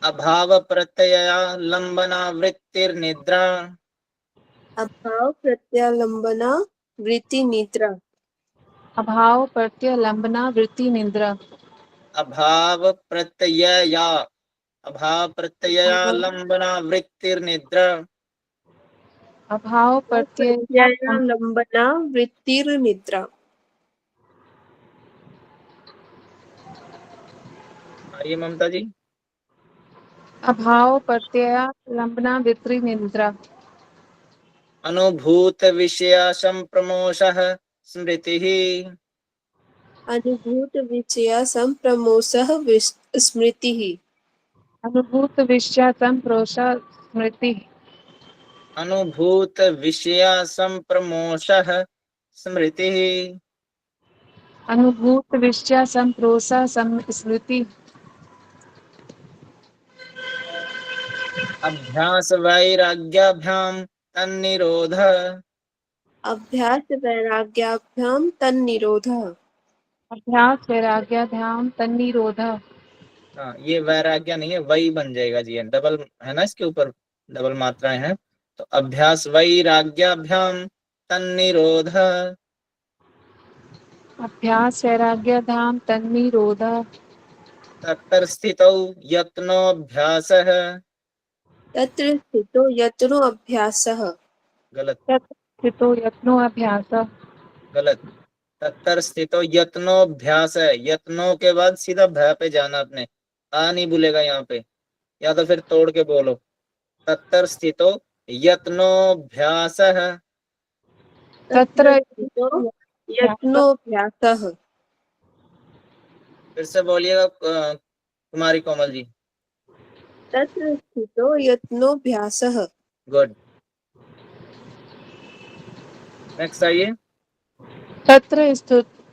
अभाव प्रत्यया लंबना वृत्तिर्निद्रा। अभाव प्रत्यालंबना वृत्ति निद्रा। अभाव प्रत्यलंबना वृत्ति निद्रा। अभाव प्रत्यया लंबना वृत्तिर्निद्रा। अभाव प्रत्यालंबना वृत्तिर्निद्रा। आइए ममता जी। अभाव प्रत्यलंबना वृत्ति निद्रा। अनुभूत विषय संप्रमोषः स्मृतिः। अनुभूत विषय संप्रमोषः स्मृतिः। अनुभूत विषय संप्रोषा स्मृति। अनुभूत विषय संप्रमोषः स्मृतिः। अनुभूत विषय संप्रोषा स्मृति। अभ्यास वैराग्याभ्याम तन्निरोधः। अभ्यास वैराग्याभ्याम तन्निरोधः। अभ्यास वैराग्याभ्याम तन्निरोधः। हाँ, ये वैराग्य नहीं है, वही बन जाएगा जी, डबल है ना, इसके ऊपर डबल मात्राएं हैं, तो अभ्यास वैराग्याभ्याम तन्निरोधः। अभ्यास वैराग्याभ्याम तन्निरोधः। तत्र स्थितौ यत्नोऽभ्यासः। तत्र स्थितो यत्नो अभ्यासः। गलत। तत्र स्थितो यत्नो अभ्यासः। गलत। तत्र स्थितो यत्नोऽभ्यास है, यत्नों के बाद सीधा भय पे जाना अपने, आ नहीं भूलेगा यहाँ पे, या तो फिर तोड़ के बोलो। तत्र स्थितो यत्नोऽभ्यासः। तत्र स्थितो यत्नोऽभ्यासः। फिर से बोलिएगा कुमारी कोमल जी। तत्र स्थितो यत्नोऽभ्यासः। गुड। नेक्स्ट आइए। तत्र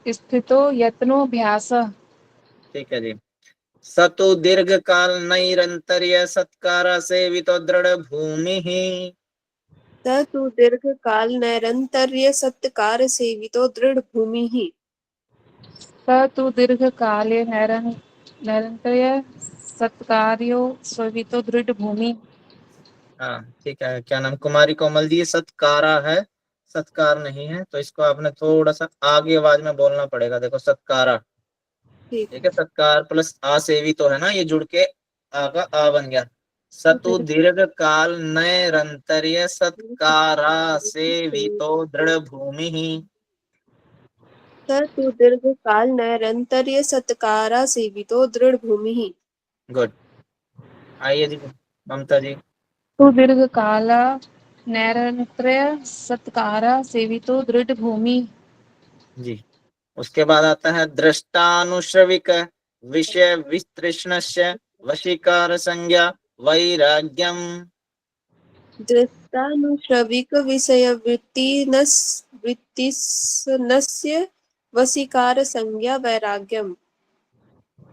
स्थितो यत्नोऽभ्यासः। ठीक है जी। सतु दीर्घ काल नैरंतर्य सत्कार सेवितो दृढ़ भूमि। स तु दीर्घ काल नैरंतर्य सत्कार सेवितो दृढ़ भूमिः। स तु दीर्घ काले नैरंतर्य सत्कार्यो सेवितो दृढ़ भूमि। हाँ ठीक है, क्या नाम, कुमारी कोमल जी, ये सत्कारा है, सत्कार नहीं है, तो इसको आपने थोड़ा सा आगे आवाज में बोलना पड़ेगा। देखो सत्कारा, ठीक ठीक है, सत्कार प्लस आ सेवी तो है ना, ये जुड़ के आ का आ बन गया। सतु दीर्घ काल नैरंतर्य सत्कारा सेवितो दृढ़ भूमि ही। तु दीर्घ काल नैरंतर्य सत्कारा सेवितो दृढ़ भूमि। गुड। आइए जी ममता जी। सुदीर्घकाल नैरंतर्य सत्कारा सेवितो दृढ़ भूमि। जी, उसके बाद आता है दृष्टानुश्रविक विषय वितृष्णस्य वशीकार संज्ञा वैराग्यम। दृष्टानुश्रविक विषय वृत्तिस्नस्य वशीकार संज्ञा वैराग्यम।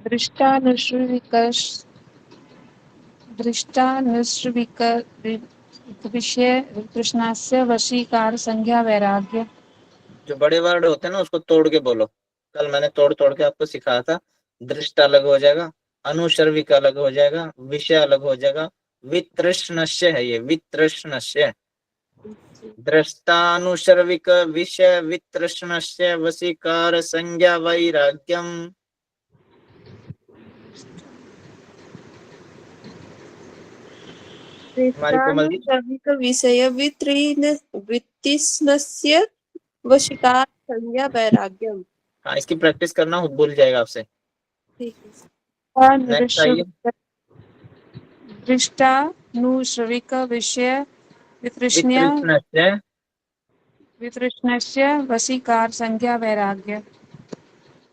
दृष्टानुश्रविक विषय तृष्णास्य वशीकार संज्ञा वैराग्य। जो बड़े वर्ड होते हैं ना उसको तोड़ के बोलो, कल मैंने तोड़ तोड़ के आपको सिखाया था। दृष्ट अलग हो जाएगा, अनुश्रविक अलग हो जाएगा, विषय अलग हो जाएगा, वितृष्णस्य है ये, वितृष्णस्य। दृष्टानुश्रविक विषय वितृष्णस्य वशीकार संज्ञा वैराग्यम। हमारी कोमल जी। दृष्टानुश्रविक विषय वृत्तिस्नस्य वशीकार संज्ञा वैराग्यम। हाँ, इसकी प्रैक्टिस करना, भूल जाएगा आपसे। ठीक है। नेक्स्ट आइए। दृष्टानुश्रविक विषय वितृष्णस्य वितृष्णस्य वशीकार संज्ञा वैराग्य।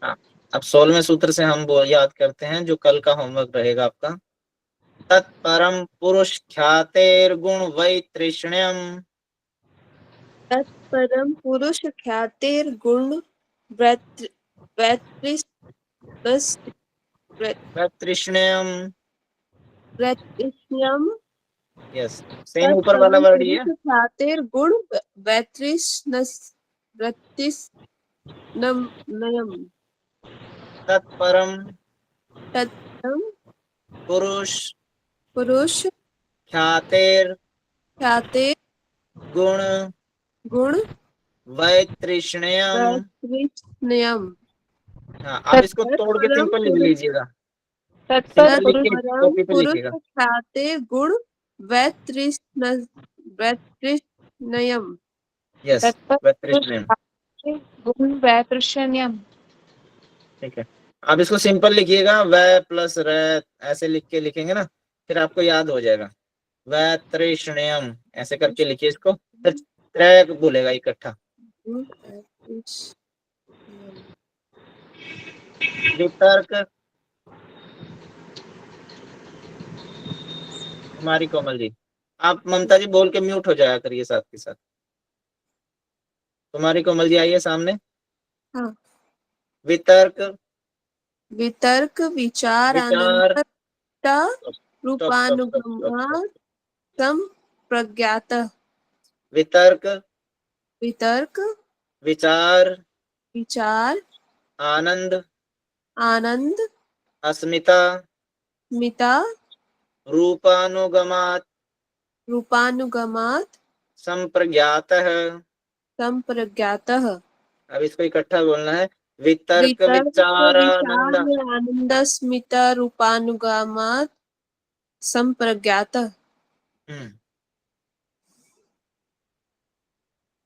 हाँ, अब 16वें सूत्र से हम वो याद करते हैं जो कल का होमवर्क रहेगा आपका। तत्परम पुरुष ख्यातेर्गुण वैतृष्ण्यम। तत्परम पुरुष ख्यातेर्गुण वैतृष्ण्यम। वैतृष्ण्यम। यस, सेम ऊपर वाला वर्ड ही है। ख्यातेर्गुण वैतृष्ण्यम। तत्परम तत्परम पुरुष ख्यातेर गुण वैतृष्ण्यम। हाँ, आप इसको तोड़ के सिंपल लिख लीजिएगा। सिंपल लिख के कॉपी पे पुरुष लिखिएगा। ख्याते गुण वैतृष्ण्यम। यस, वैतृष्ण्यम। गुण वैतृष्ण्यम। ठीक है, आप इसको सिंपल लिखिएगा, वै प्लस रै ऐसे लिख के लिखेंगे ना, फिर आपको याद हो जाएगा। वैतृष्ण्यम ऐसे करके लिखिए इसको, फिर त्रय बोलेगा इकट्ठा। वितर्क, हमारी कोमल जी, आप ममता जी बोल के म्यूट हो जाया करिए साथ के साथ। तुम्हारी कोमल जी आइए सामने। हाँ। वितर्क विचार विचार रूपानुगमा संप्रज्ञात। वितर्क विचार आनंद अस्मिता रूपानुगमात् संप्रज्ञातः। अब इसको इकट्ठा बोलना है। वितर्क विचारानंद आनंदस्मिता रूपानुगमात् संप्रज्ञातः।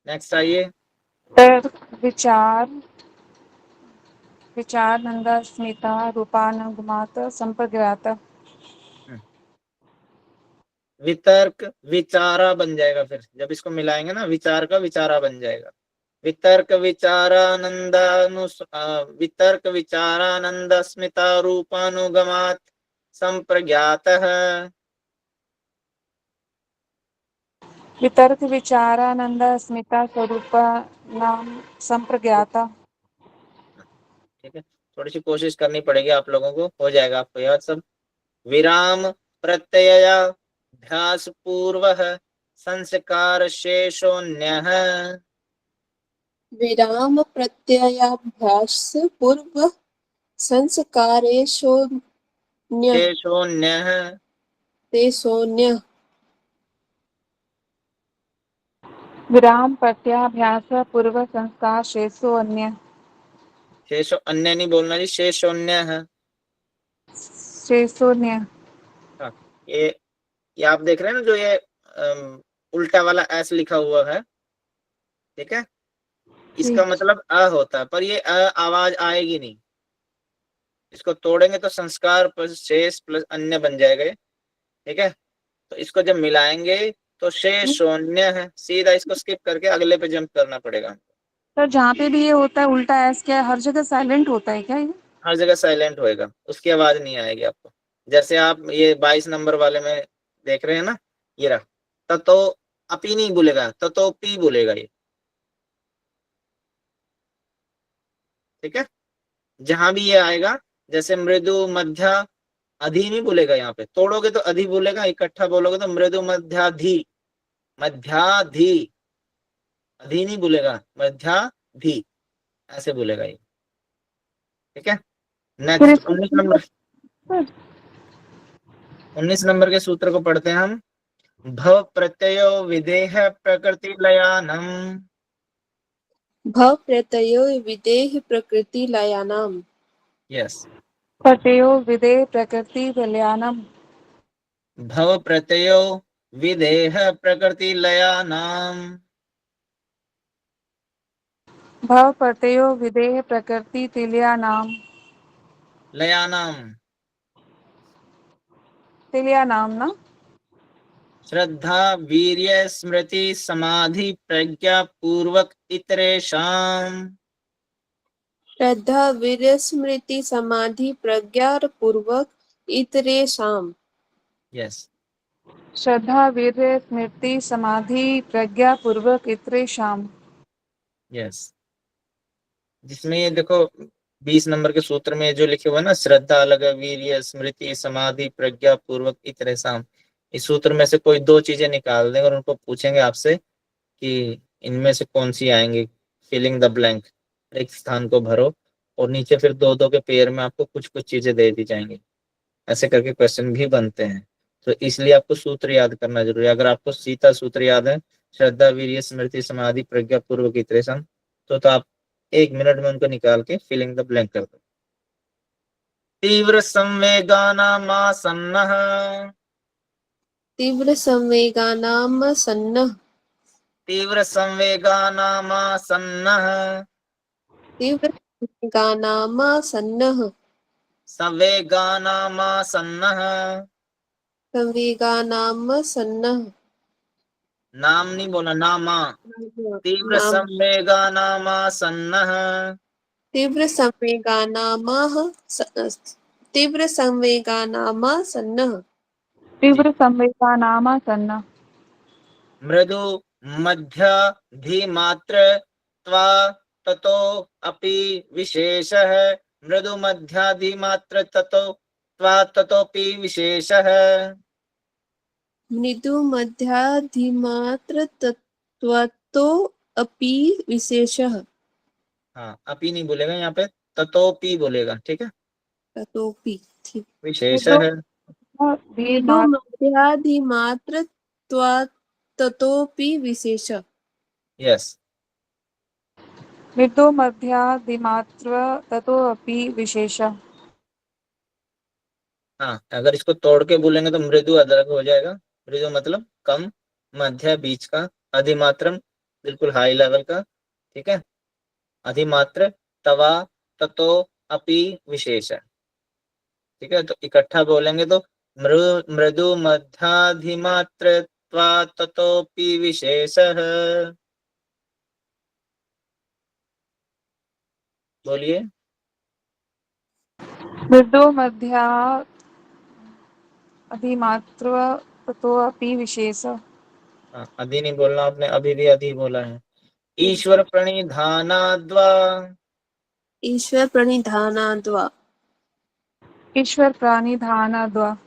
नेक्स्ट आइए। विचारानंद स्मिता रूपानुगमात् संप्रज्ञात। वितर्क विचारा बन जाएगा, फिर जब इसको मिलाएंगे ना, विचार का विचारा बन जाएगा। वितर्क विचारानंद स्मिता रूपानुगमात् संप्रज्ञातः। वितर्क विचारानंद स्मिता स्वरूप नाम संप्रज्ञात। ठीक है, थोड़ी सी कोशिश करनी पड़ेगी आप लोगों को, हो जाएगा आपको याद सब। विराम प्रत्ययाभ्यास पूर्व संस्कार शेषोन्यः। विराम प्रत्ययाभ्यास पूर्व संस्कारेषोन्यः। शेषोन्यः। तेषोन्यः। विराम प्रत्याभ्यास पूर्व संस्कार शेषो अन्य। शेषो अन्य नहीं बोलना जी, शेषोन्य है। शेषोन्य। हाँ, ये आप देख रहे हैं ना, जो ये उल्टा वाला एस लिखा हुआ है, ठीक है, इसका मतलब अ होता है, पर ये अ आवाज आएगी नहीं। इसको तोड़ेंगे तो संस्कार प्लस शेष प्लस अन्य बन जाएगा ये, ठीक है। तो इसको जब मिलाएंगे तो शेष शून्य है, सीधा इसको स्किप करके अगले पे जंप करना पड़ेगा। सर जहाँ पे भी ये होता है उल्टा एस, क्या है हर जगह साइलेंट होता है क्या ये? हर जगह साइलेंट होएगा, उसकी आवाज नहीं आएगी आपको। जैसे आप ये 22 नंबर वाले में देख रहे हैं ना, ये रहा, तो अपी नहीं बोलेगा, तो पी बोलेगा ये, ठीक है। जहां भी ये आएगा, जैसे मृदु मध्य अधि नहीं बोलेगा, यहाँ पे तोड़ोगे तो अधि बोलेगा, इकट्ठा बोलोगे तो मृदु मध्याधि, मध्याधि, अधि नहीं बोलेगा, मध्याधि ऐसे बोलेगा ये, ठीक है। नेक्स्ट 19 नंबर के सूत्र को पढ़ते हैं हम। भव प्रत्ययो विदेह प्रकृति लयानम। भव प्रत्ययो विदेह प्रकृति लयानाम। यस, प्रत्ययो विदेह प्रकृति विलयानम। भव प्रत्ययो विदेह प्रकृति लयानाम। भव प्रत्ययो विदेह प्रकृति तिलयानाम। लयानाम, तिलयानाम ना। श्रद्धा वीर्य स्मृति समाधि प्रज्ञा पूर्वक इतरेषाम। श्रद्धा वीर्य स्मृति समाधि प्रज्ञा पूर्वक इतरेषाम। यस, श्रद्धा वीर्य स्मृति समाधि प्रज्ञा पूर्वक इतरेषाम। यस, जिसमें ये देखो 20 नंबर के सूत्र में जो लिखे हुए ना, श्रद्धा अलग है, वीर्य स्मृति समाधि प्रज्ञा पूर्वक इतरेषाम, इस सूत्र में से कोई दो चीजें निकाल देंगे और उनको पूछेंगे आपसे कि इनमें से कौन सी आएंगी, फिलिंग द ब्लैंक, एक स्थान को भरो, और नीचे फिर दो दो के पेयर में आपको कुछ कुछ चीजें दे दी जाएंगी। ऐसे करके क्वेश्चन भी बनते हैं, तो इसलिए आपको सूत्र याद करना जरूरी है। अगर आपको सीधा सूत्र याद है, श्रद्धा वीर्य स्मृति समाधि प्रज्ञा पूर्वक इतरेषाम, तो आप 1 मिनट में उनको निकाल के फिलिंग द ब्लैंक कर दो। तीव्र संवेगानामासन्नः। तीव्र संवेगानाम सन्नः। तीव्र संवेगानामासन्नः। तीव्र संवेगानाम सन्नः। संवेगानामासन्नः। संवेगानाम सन्नः। नाम नहीं बोला, नामा। तीव्र संवेगानामासन्नः। तीव्र संवेगानामः तीव्र संवेगानाम सन्नः। तीव्र संवेगानाम सन्नः। मृदु मध्य धीमात्र त्वा ततो अपि विशेषः। मृदु मध्य धीमात्र ततो त्वा ततोपि विशेषः। मृदु मध्याधिमात्र तत्वतो अपि विशेषः। हाँ, अपि नहीं बोलेगा यहाँ पे, ततोपि बोलेगा, ठीक है। ततोपि, ठीक। विशेषः। मृदु मध्याधिमात्र ततोपि विशेषः। यस, मृदु मध्यादिमात्र ततो अपि विशेषः। हाँ, अगर इसको तोड़ के बोलेंगे तो मृदु अलग हो जाएगा। मृदु मतलब कम, मध्य बीच का, अधिमात्रम बिल्कुल हाई लेवल का, ठीक है। अधिमात्र तवा ततो अपि विशेष, ठीक है। तो इकट्ठा बोलेंगे तो मृदु मध्याधिमात्र त्वा ततोपि विशेषः। बोलिए। मृदु मध्या अधिमात्र ततो अपि विशेषः। हाँ, अधि नहीं बोलना आपने, अभी भी अधि बोला है। ईश्वर प्रणिधानाद्वा। ईश्वर प्रणिधानाद्वा। ईश्वर प्रणिधानाद्वा।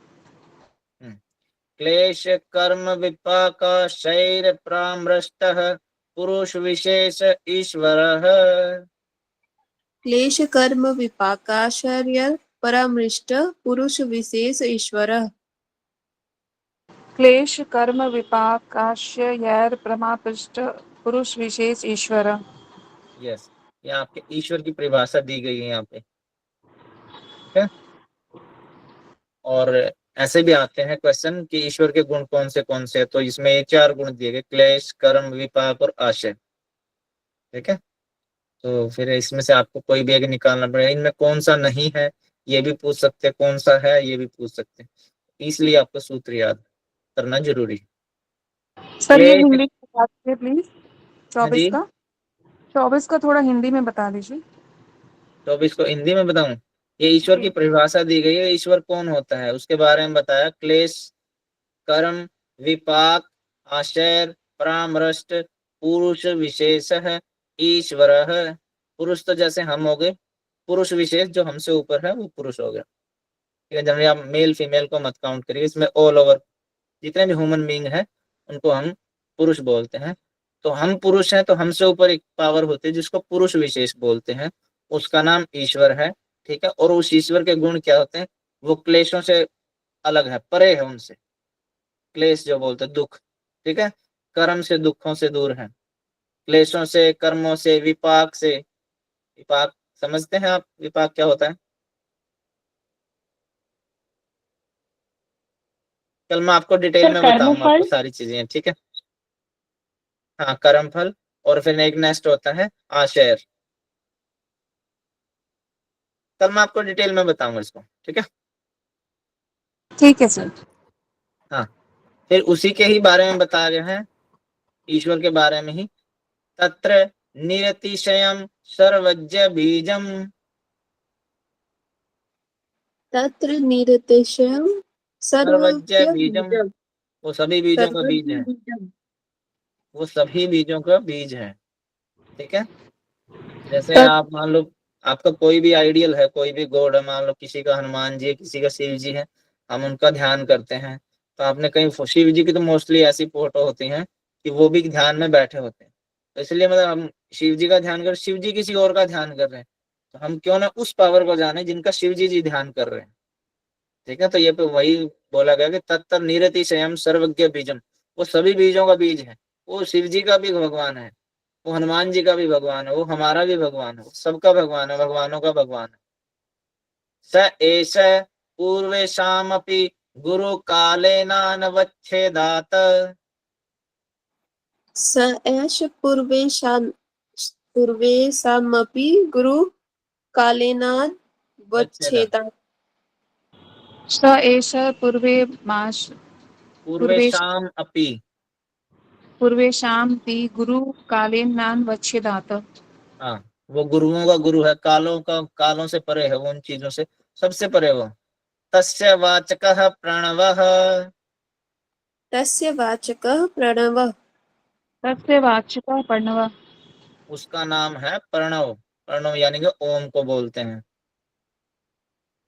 क्लेश कर्म विपाकशैर प्रामृष्टः पुरुष विशेष ईश्वरः। क्लेश कर्म विपाकाश्चर्य परामृष्ट पुरुष विशेष ईश्वरः। क्लेश कर्म विपाकाश्चर्य परामृष्ट पुरुष विशेष ईश्वर। यस, ये आपके ईश्वर की परिभाषा दी गई है यहाँ पे, ठीक है। और ऐसे भी आते हैं क्वेश्चन कि ईश्वर के गुण कौन से, तो इसमें ये 4 गुण दिए गए, क्लेश, कर्म, विपाक और आशय, ठीक है। तो फिर इसमें से आपको कोई भी एक निकालना पड़ेगा, इनमें कौन सा नहीं है ये भी पूछ सकते हैं, कौन सा है ये भी पूछ सकते हैं, इसलिए आपको सूत्र याद करना जरूरी है। सर ये क्लेश, हिंदी में बता दीजिए प्लीज, हाँ 24 जी, का 24 का थोड़ा हिंदी में बता दीजिए। 24 को हिंदी में बताऊं? ये ईश्वर की परिभाषा दी गई है, ईश्वर कौन होता है उसके बारे में बताया, क्लेश, कर्म, विपाक, आशय, परामृष्ट, पुरुष विशेष है, ईश्वर है। पुरुष तो जैसे हम हो गए, पुरुष विशेष जो हमसे ऊपर है वो पुरुष हो गया, ठीक है। जनरली आप मेल फीमेल को मत काउंट करिए, इसमें ऑल ओवर जितने भी ह्यूमन बीइंग है उनको हम पुरुष बोलते हैं। तो हम पुरुष हैं, तो हमसे ऊपर एक पावर होती है जिसको पुरुष विशेष बोलते हैं, उसका नाम ईश्वर है, ठीक है। और उस ईश्वर के गुण क्या होते हैं? वो क्लेशों से अलग है, परे है उनसे, क्लेश जो बोलते हैं दुख, ठीक है। कर्म से, दुखों से दूर है, क्लेशों से, कर्मों से, विपाक से। विपाक समझते हैं आप, विपाक क्या होता है? कल मैं आपको डिटेल में बताऊंगा, आपको सारी चीजें, ठीक है। हाँ, कर्म फल, और फिर एक नेक्स्ट होता है आशय। कल मैं आपको डिटेल में बताऊंगा इसको, ठीक है। ठीक है सर। हाँ, फिर उसी के ही बारे में बताया गया है, ईश्वर के बारे में ही। तत्र निरतिशयम सर्वज्ञ बीजम, तत्र निरतिशयम सर्वज्ञ सर्वज्ञ बीजम, बीजम। वो सभी बीजों का बीज है, वो सभी बीजों का बीज है, ठीक है। जैसे आप मान लो आपका कोई भी आइडियल है, कोई भी गॉड है, मान लो किसी का हनुमान जी है, किसी का शिव जी है, हम उनका ध्यान करते हैं, तो आपने कहीं शिव जी की तो मोस्टली ऐसी फोटो होती हैं कि वो भी ध्यान में बैठे होते हैं, तो इसलिए मतलब हम शिव जी का ध्यान कर, शिव जी किसी और का ध्यान कर रहे हैं, तो हम क्यों ना उस पावर को जाने जिनका शिव जी ध्यान कर रहे हैं, ठीक है। तो ये पे वही बोला गया कि तत्तर निरति स्वयं सर्वज्ञ बीजम, वो सभी बीजों का बीज है, वो शिव जी का भी भगवान है, वो हनुमान जी का भी भगवान है, वो हमारा भी भगवान है, वो सबका भगवान है, भगवानों का भगवान है। स एष पूर्वेशामपि गुरु कालेनानवच्छेदात, स एष पूर्वेषामपि गुरु कालेनाद् वच्छेदात्। स एष पूर्वेशाम अपि, पूर्वेषां पि गुरु कालेनान् वच्छेदात्। हाँ, वो गुरुओं का गुरु है, कालों से परे है, वो उन चीजों से सबसे परे वो। तस्य वाचकः प्रणवः, तस्य वाचकः प्रणवः। तस्य वाचकः प्रणवः। उसका नाम है प्रणव। प्रणव यानी कि ओम को बोलते हैं।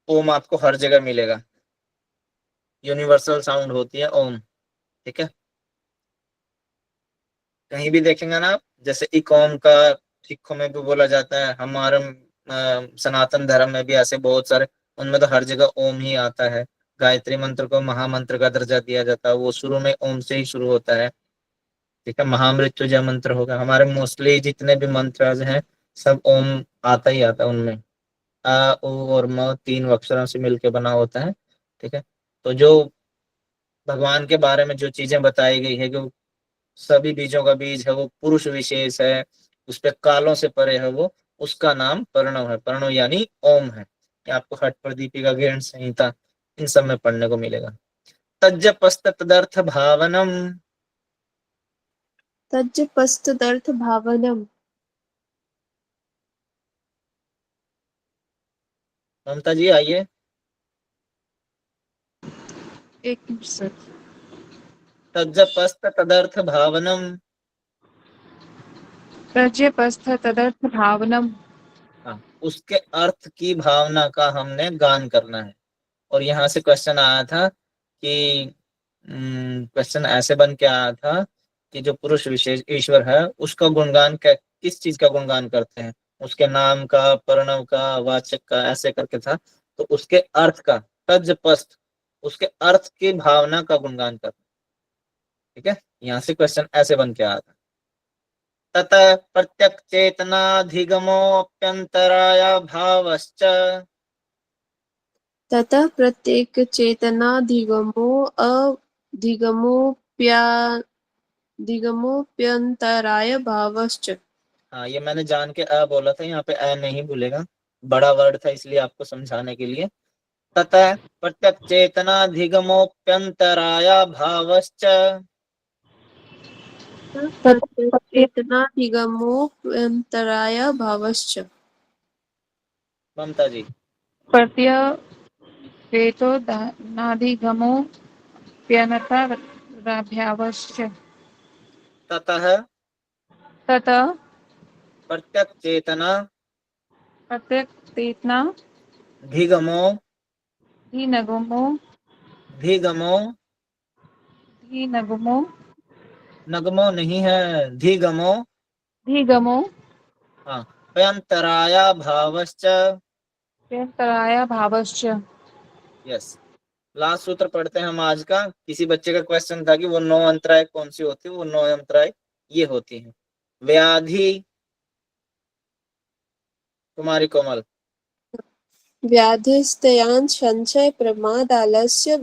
ओम आपको हर जगह मिलेगा, यूनिवर्सल साउंड होती है ओम, ठीक है। कहीं भी देखेंगे ना आप, जैसे एक ओम का सिखों में भी बोला जाता है, हमारे सनातन धर्म में भी ऐसे बहुत सारे, उनमें तो हर जगह ओम ही आता है। गायत्री मंत्र को महामंत्र का दर्जा दिया जाता है, वो शुरू में ओम से ही शुरू होता है, ठीक है। महामृत्युंजय मंत्र होगा, हमारे मोस्टली जितने भी मंत्र हैं सब ओम आता ही आता है उनमें। आ, उ और म 3 अक्षरों से मिलकर बना होता है, ठीक है। तो जो भगवान के बारे में जो चीजें बताई गई है कि वो सभी बीजों का बीज है, वो पुरुष विशेष है, उस पे कालों से परे है, वो उसका नाम प्रणव है। प्रणव यानी ओम है। ये आपको हठ प्रदीपिका गृहण संहिता इन सब में पढ़ने को मिलेगा। तज्जपस्त तदर्थ भावनम, तज्जपस्तदर्थ भावनम। ममता जी आइए। एक मिनट सर। तज्जपस्त तदर्थ भावनम, तज्जपस्थ तदर्थ भावनम। हाँ, उसके अर्थ की भावना का हमने गान करना है। और यहाँ से क्वेश्चन आया था कि क्वेश्चन ऐसे बन के आया था कि जो पुरुष विशेष ईश्वर है उसका गुणगान किस चीज का गुणगान करते हैं, उसके नाम का, प्रणव का, वाचक का, ऐसे करके था। तो उसके अर्थ का, तज्जपस्थ, उसके अर्थ की भावना का गुणगान करना, ठीक है। यहाँ से क्वेश्चन ऐसे बन के आया था। ततः प्रत्यक चेतनाधिगमोऽप्यन्तराय भावश्च ततः प्रत्येक अधिगमोप्यंतराय भावश्च। हाँ, ये मैंने जान के अ बोला था, यहाँ पे अ नहीं भूलेगा, बड़ा वर्ड था इसलिए आपको समझाने के लिए। ततः प्रत्यक चेतनाधिगमोप्यंतराय भावश्च प्रत्येक चेतनाधिगमोप्यंतराय भावश्च। ममता जी। प्रत्यय वेतो नाधिगमो व्यनताभ्यावश्च। ततः ततः प्रत्यक चेतना प्रत्येक चेतना धिगमो धिनगमो धिगमो धिनगमो नगमो नहीं है, धिगमो। धिगमो हाँ, प्यंतराय भावश्च। व्यंतराय भावश्च। यस। लास्ट सूत्र पढ़ते हैं हम आज का। किसी बच्चे का क्वेश्चन था कि वो 9 अंतराय कौन सी होती है, वो 9 अंतराय ये होती है। व्याधि, कुमारी कोमल। व्याधिस्तयान् संशय प्रमाद आलस्य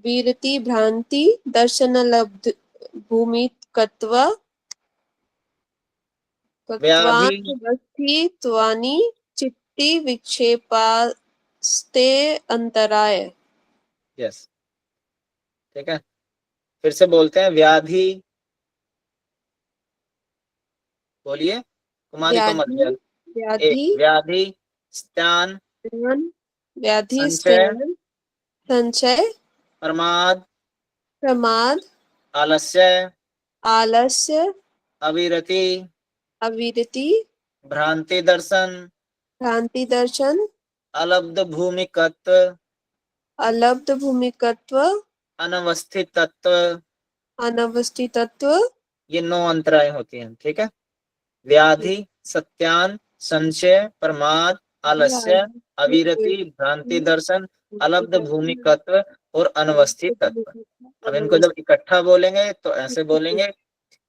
वीरति भ्रांति दर्शनलब्ध भूमिकत्वा व्याधि, कत्वानवस्थित्वानि चित्ति विक्षेपास्ते अंतराय। यस, ठीक है। फिर से बोलते हैं, व्याधि, बोलिए कुमारी कोमल। व्याधि व्याधि व्याधि स्त्यान संशय व्याधिस्तयान् संशय प्रमाद प्रमाद आलस्य आलस्य अविरति अविरति भ्रांति दर्शन भ्रांति दर्शन अलब्ध भूमिकत्व अलब्ध भूमिकत्व अनवस्थित तत्व, अनवस्थितत्व। ये 9 अंतराएं होती हैं, ठीक है। व्याधि, सत्यान, संशय, प्रमाद, आलस्य, अविरति, भ्रांति दर्शन, अलब्ध भूमिकत्व और अनवस्थित तत्व। अब इनको जब इकट्ठा बोलेंगे तो ऐसे बोलेंगे,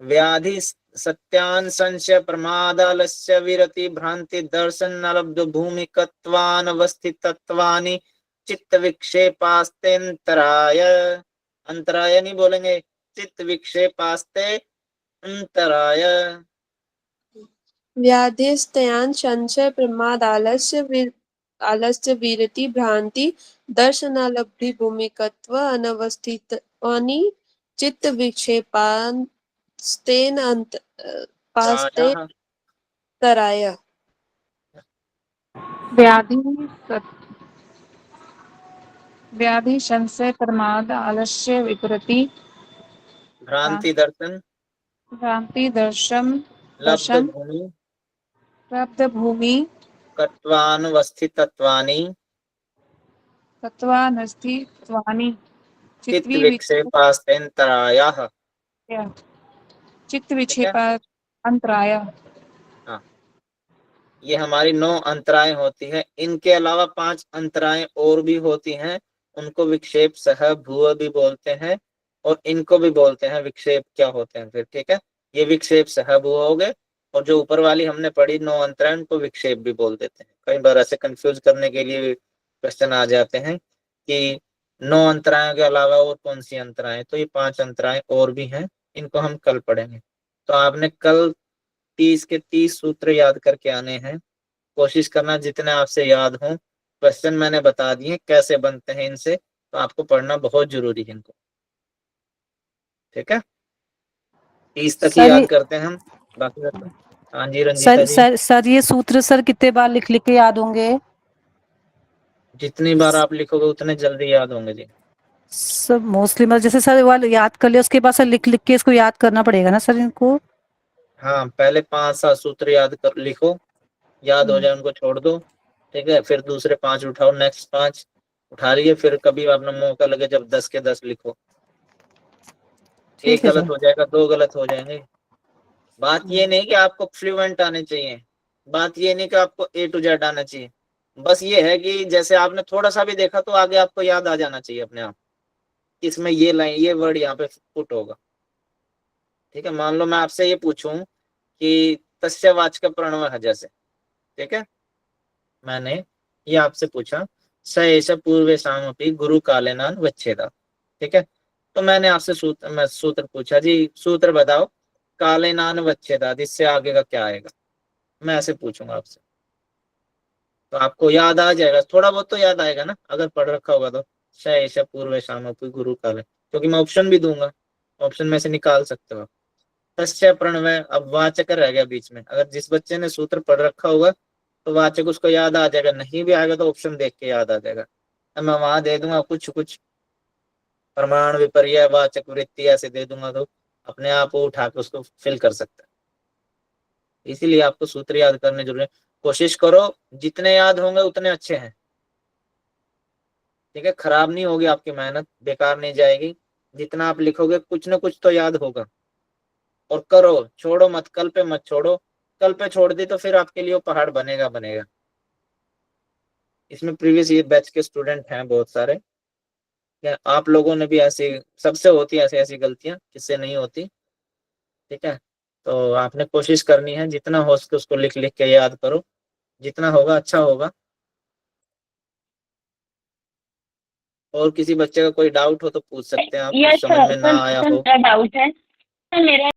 व्याधि सत्यान संशय प्रमाद आलस्य विरति भ्रांति दर्शन अलब्ध भूमिकत्वानवस्थित तत्वानि चित्त विक्षेपास्तेन्तराय। अंतराय नहीं बोलेंगे, चित्त विक्षेपास्ते अंतराय। व्याधिस्तयान् संशय प्रमाद आलस्य विरति भ्रांति दर्शनालब्धि भूमिकत्व अनवस्थितानि चित्त विक्षेपास्तेन पास्ते प्रायः तराय। व्याधि संशय प्रमाद आलस्य विकृति भ्रांति दर्शन भ्रांति लब्ध दर्शन भूमि प्राप्त भूमि कत्वानुवस्थितत्वानि तत्वानस्तित्वानि चित्त विक्षेपास्तेन्तरायः। चित्त ठीक है। विक्षेप अंतराय। हाँ, ये हमारी 9 अंतराएं होती है। इनके अलावा 5 अंतराएं और भी होती हैं, उनको विक्षेप सह भूव भी बोलते हैं और इनको भी बोलते हैं विक्षेप। क्या होते हैं फिर, ठीक है। ये विक्षेप सह भूव हो गए, और जो ऊपर वाली हमने पढ़ी 9 अंतराएं, उनको विक्षेप भी बोल देते हैं। कई बार ऐसे कंफ्यूज करने के लिए क्वेश्चन आ जाते हैं कि 9 अंतरायों के अलावा और कौन सी अंतराएं, तो ये 5 अंतराएं और भी हैं, इनको हम कल पढ़ेंगे। तो आपने कल 30 के 30 सूत्र याद करके आने हैं। कोशिश करना जितने आपसे याद हों। क्वेश्चन मैंने बता दिए कैसे बनते हैं इनसे, तो आपको पढ़ना बहुत जरूरी है इनको, ठीक है। 30 तक ही याद करते हैं हम, बाकी हाँ जी रंजीता जी। सर ये सूत्र सर कितने बार लिख लिख के याद होंगे? जितनी बार आप लिखोगे उतने जल्दी याद होंगे जी। सर मोस्टली मतलब जैसे सर वाले याद कर लिया, उसके बाद सर लिख लिख के इसको याद करना पड़ेगा ना सर इनको? हाँ, पहले 5-7 सूत्र याद कर लिखो, याद हो जाए उनको छोड़ दो, ठीक है। फिर दूसरे 5 उठाओ, नेक्स्ट 5 उठा लिए, फिर कभी अपना मौका लगे जब 10 के 10 लिखो। एक गलत हो जाएगा, 2 गलत हो जाएंगे। बात ये नहीं कि आपको फ्लुएंट आने चाहिए, बात ये नहीं कि आपको A to Z आना चाहिए, बस ये है कि जैसे आपने थोड़ा सा भी देखा तो आगे आपको याद आ जाना चाहिए अपने आप, इसमें ये लाइन, ये वर्ड यहाँ पे पुट होगा। ठीक है, मान लो मैं आपसे ये पूछूं कि तस्य वाचक प्रणव है जैसे, ठीक है, मैंने ये आपसे पूछा स एष पूर्वे सामपि गुरु कालेनान वच्छेदा, ठीक है, तो मैंने आपसे सूत्र पूछा जी, सूत्र बताओ कालेनान वच्छेदा, इससे आगे का क्या आएगा, मैं ऐसे पूछूंगा आपसे, तो आपको याद आ जाएगा, थोड़ा बहुत तो याद आएगा ना अगर पढ़ रखा होगा तो, स एष पूर्वे सामपि गुरु काले, क्योंकि मैं ऑप्शन भी दूंगा, ऑप्शन में से निकाल सकते हो। तस्य प्रणव, अब वाचक रह गया बीच में, अगर जिस बच्चे ने सूत्र पढ़ रखा होगा तो वाचक उसको याद आ जाएगा, नहीं भी आएगा तो ऑप्शन देख के याद आ जाएगा। अब मैं वहां दे दूंगा कुछ कुछ प्रमाण विपर्य वाचक वृत्ति ऐसे दे दूंगा, तो अपने आप वो उठा के उसको फिल कर सकता है। इसीलिए आपको सूत्र याद करने जरूरी है, कोशिश करो जितने याद होंगे उतने अच्छे हैं, ठीक है, खराब नहीं होगी आपकी मेहनत, बेकार नहीं जाएगी, जितना आप लिखोगे कुछ ना कुछ तो याद होगा। और करो, छोड़ो मत, कल पे मत छोड़ो, कल पे छोड़ दी तो फिर आपके लिए वो पहाड़ बनेगा बनेगा। इसमें प्रीवियस ईयर बैच के स्टूडेंट हैं बहुत सारे, क्या आप लोगों ने भी ऐसी, सबसे होती है ऐसी ऐसी गलतियां, किससे नहीं होती, ठीक है, तो आपने कोशिश करनी है जितना हो सके उसको लिख लिख के याद करो, जितना होगा अच्छा होगा। और किसी बच्चे का कोई डाउट हो तो पूछ सकते हैं आप, कुछ समझ में ना आया हो। डाउट है मेरा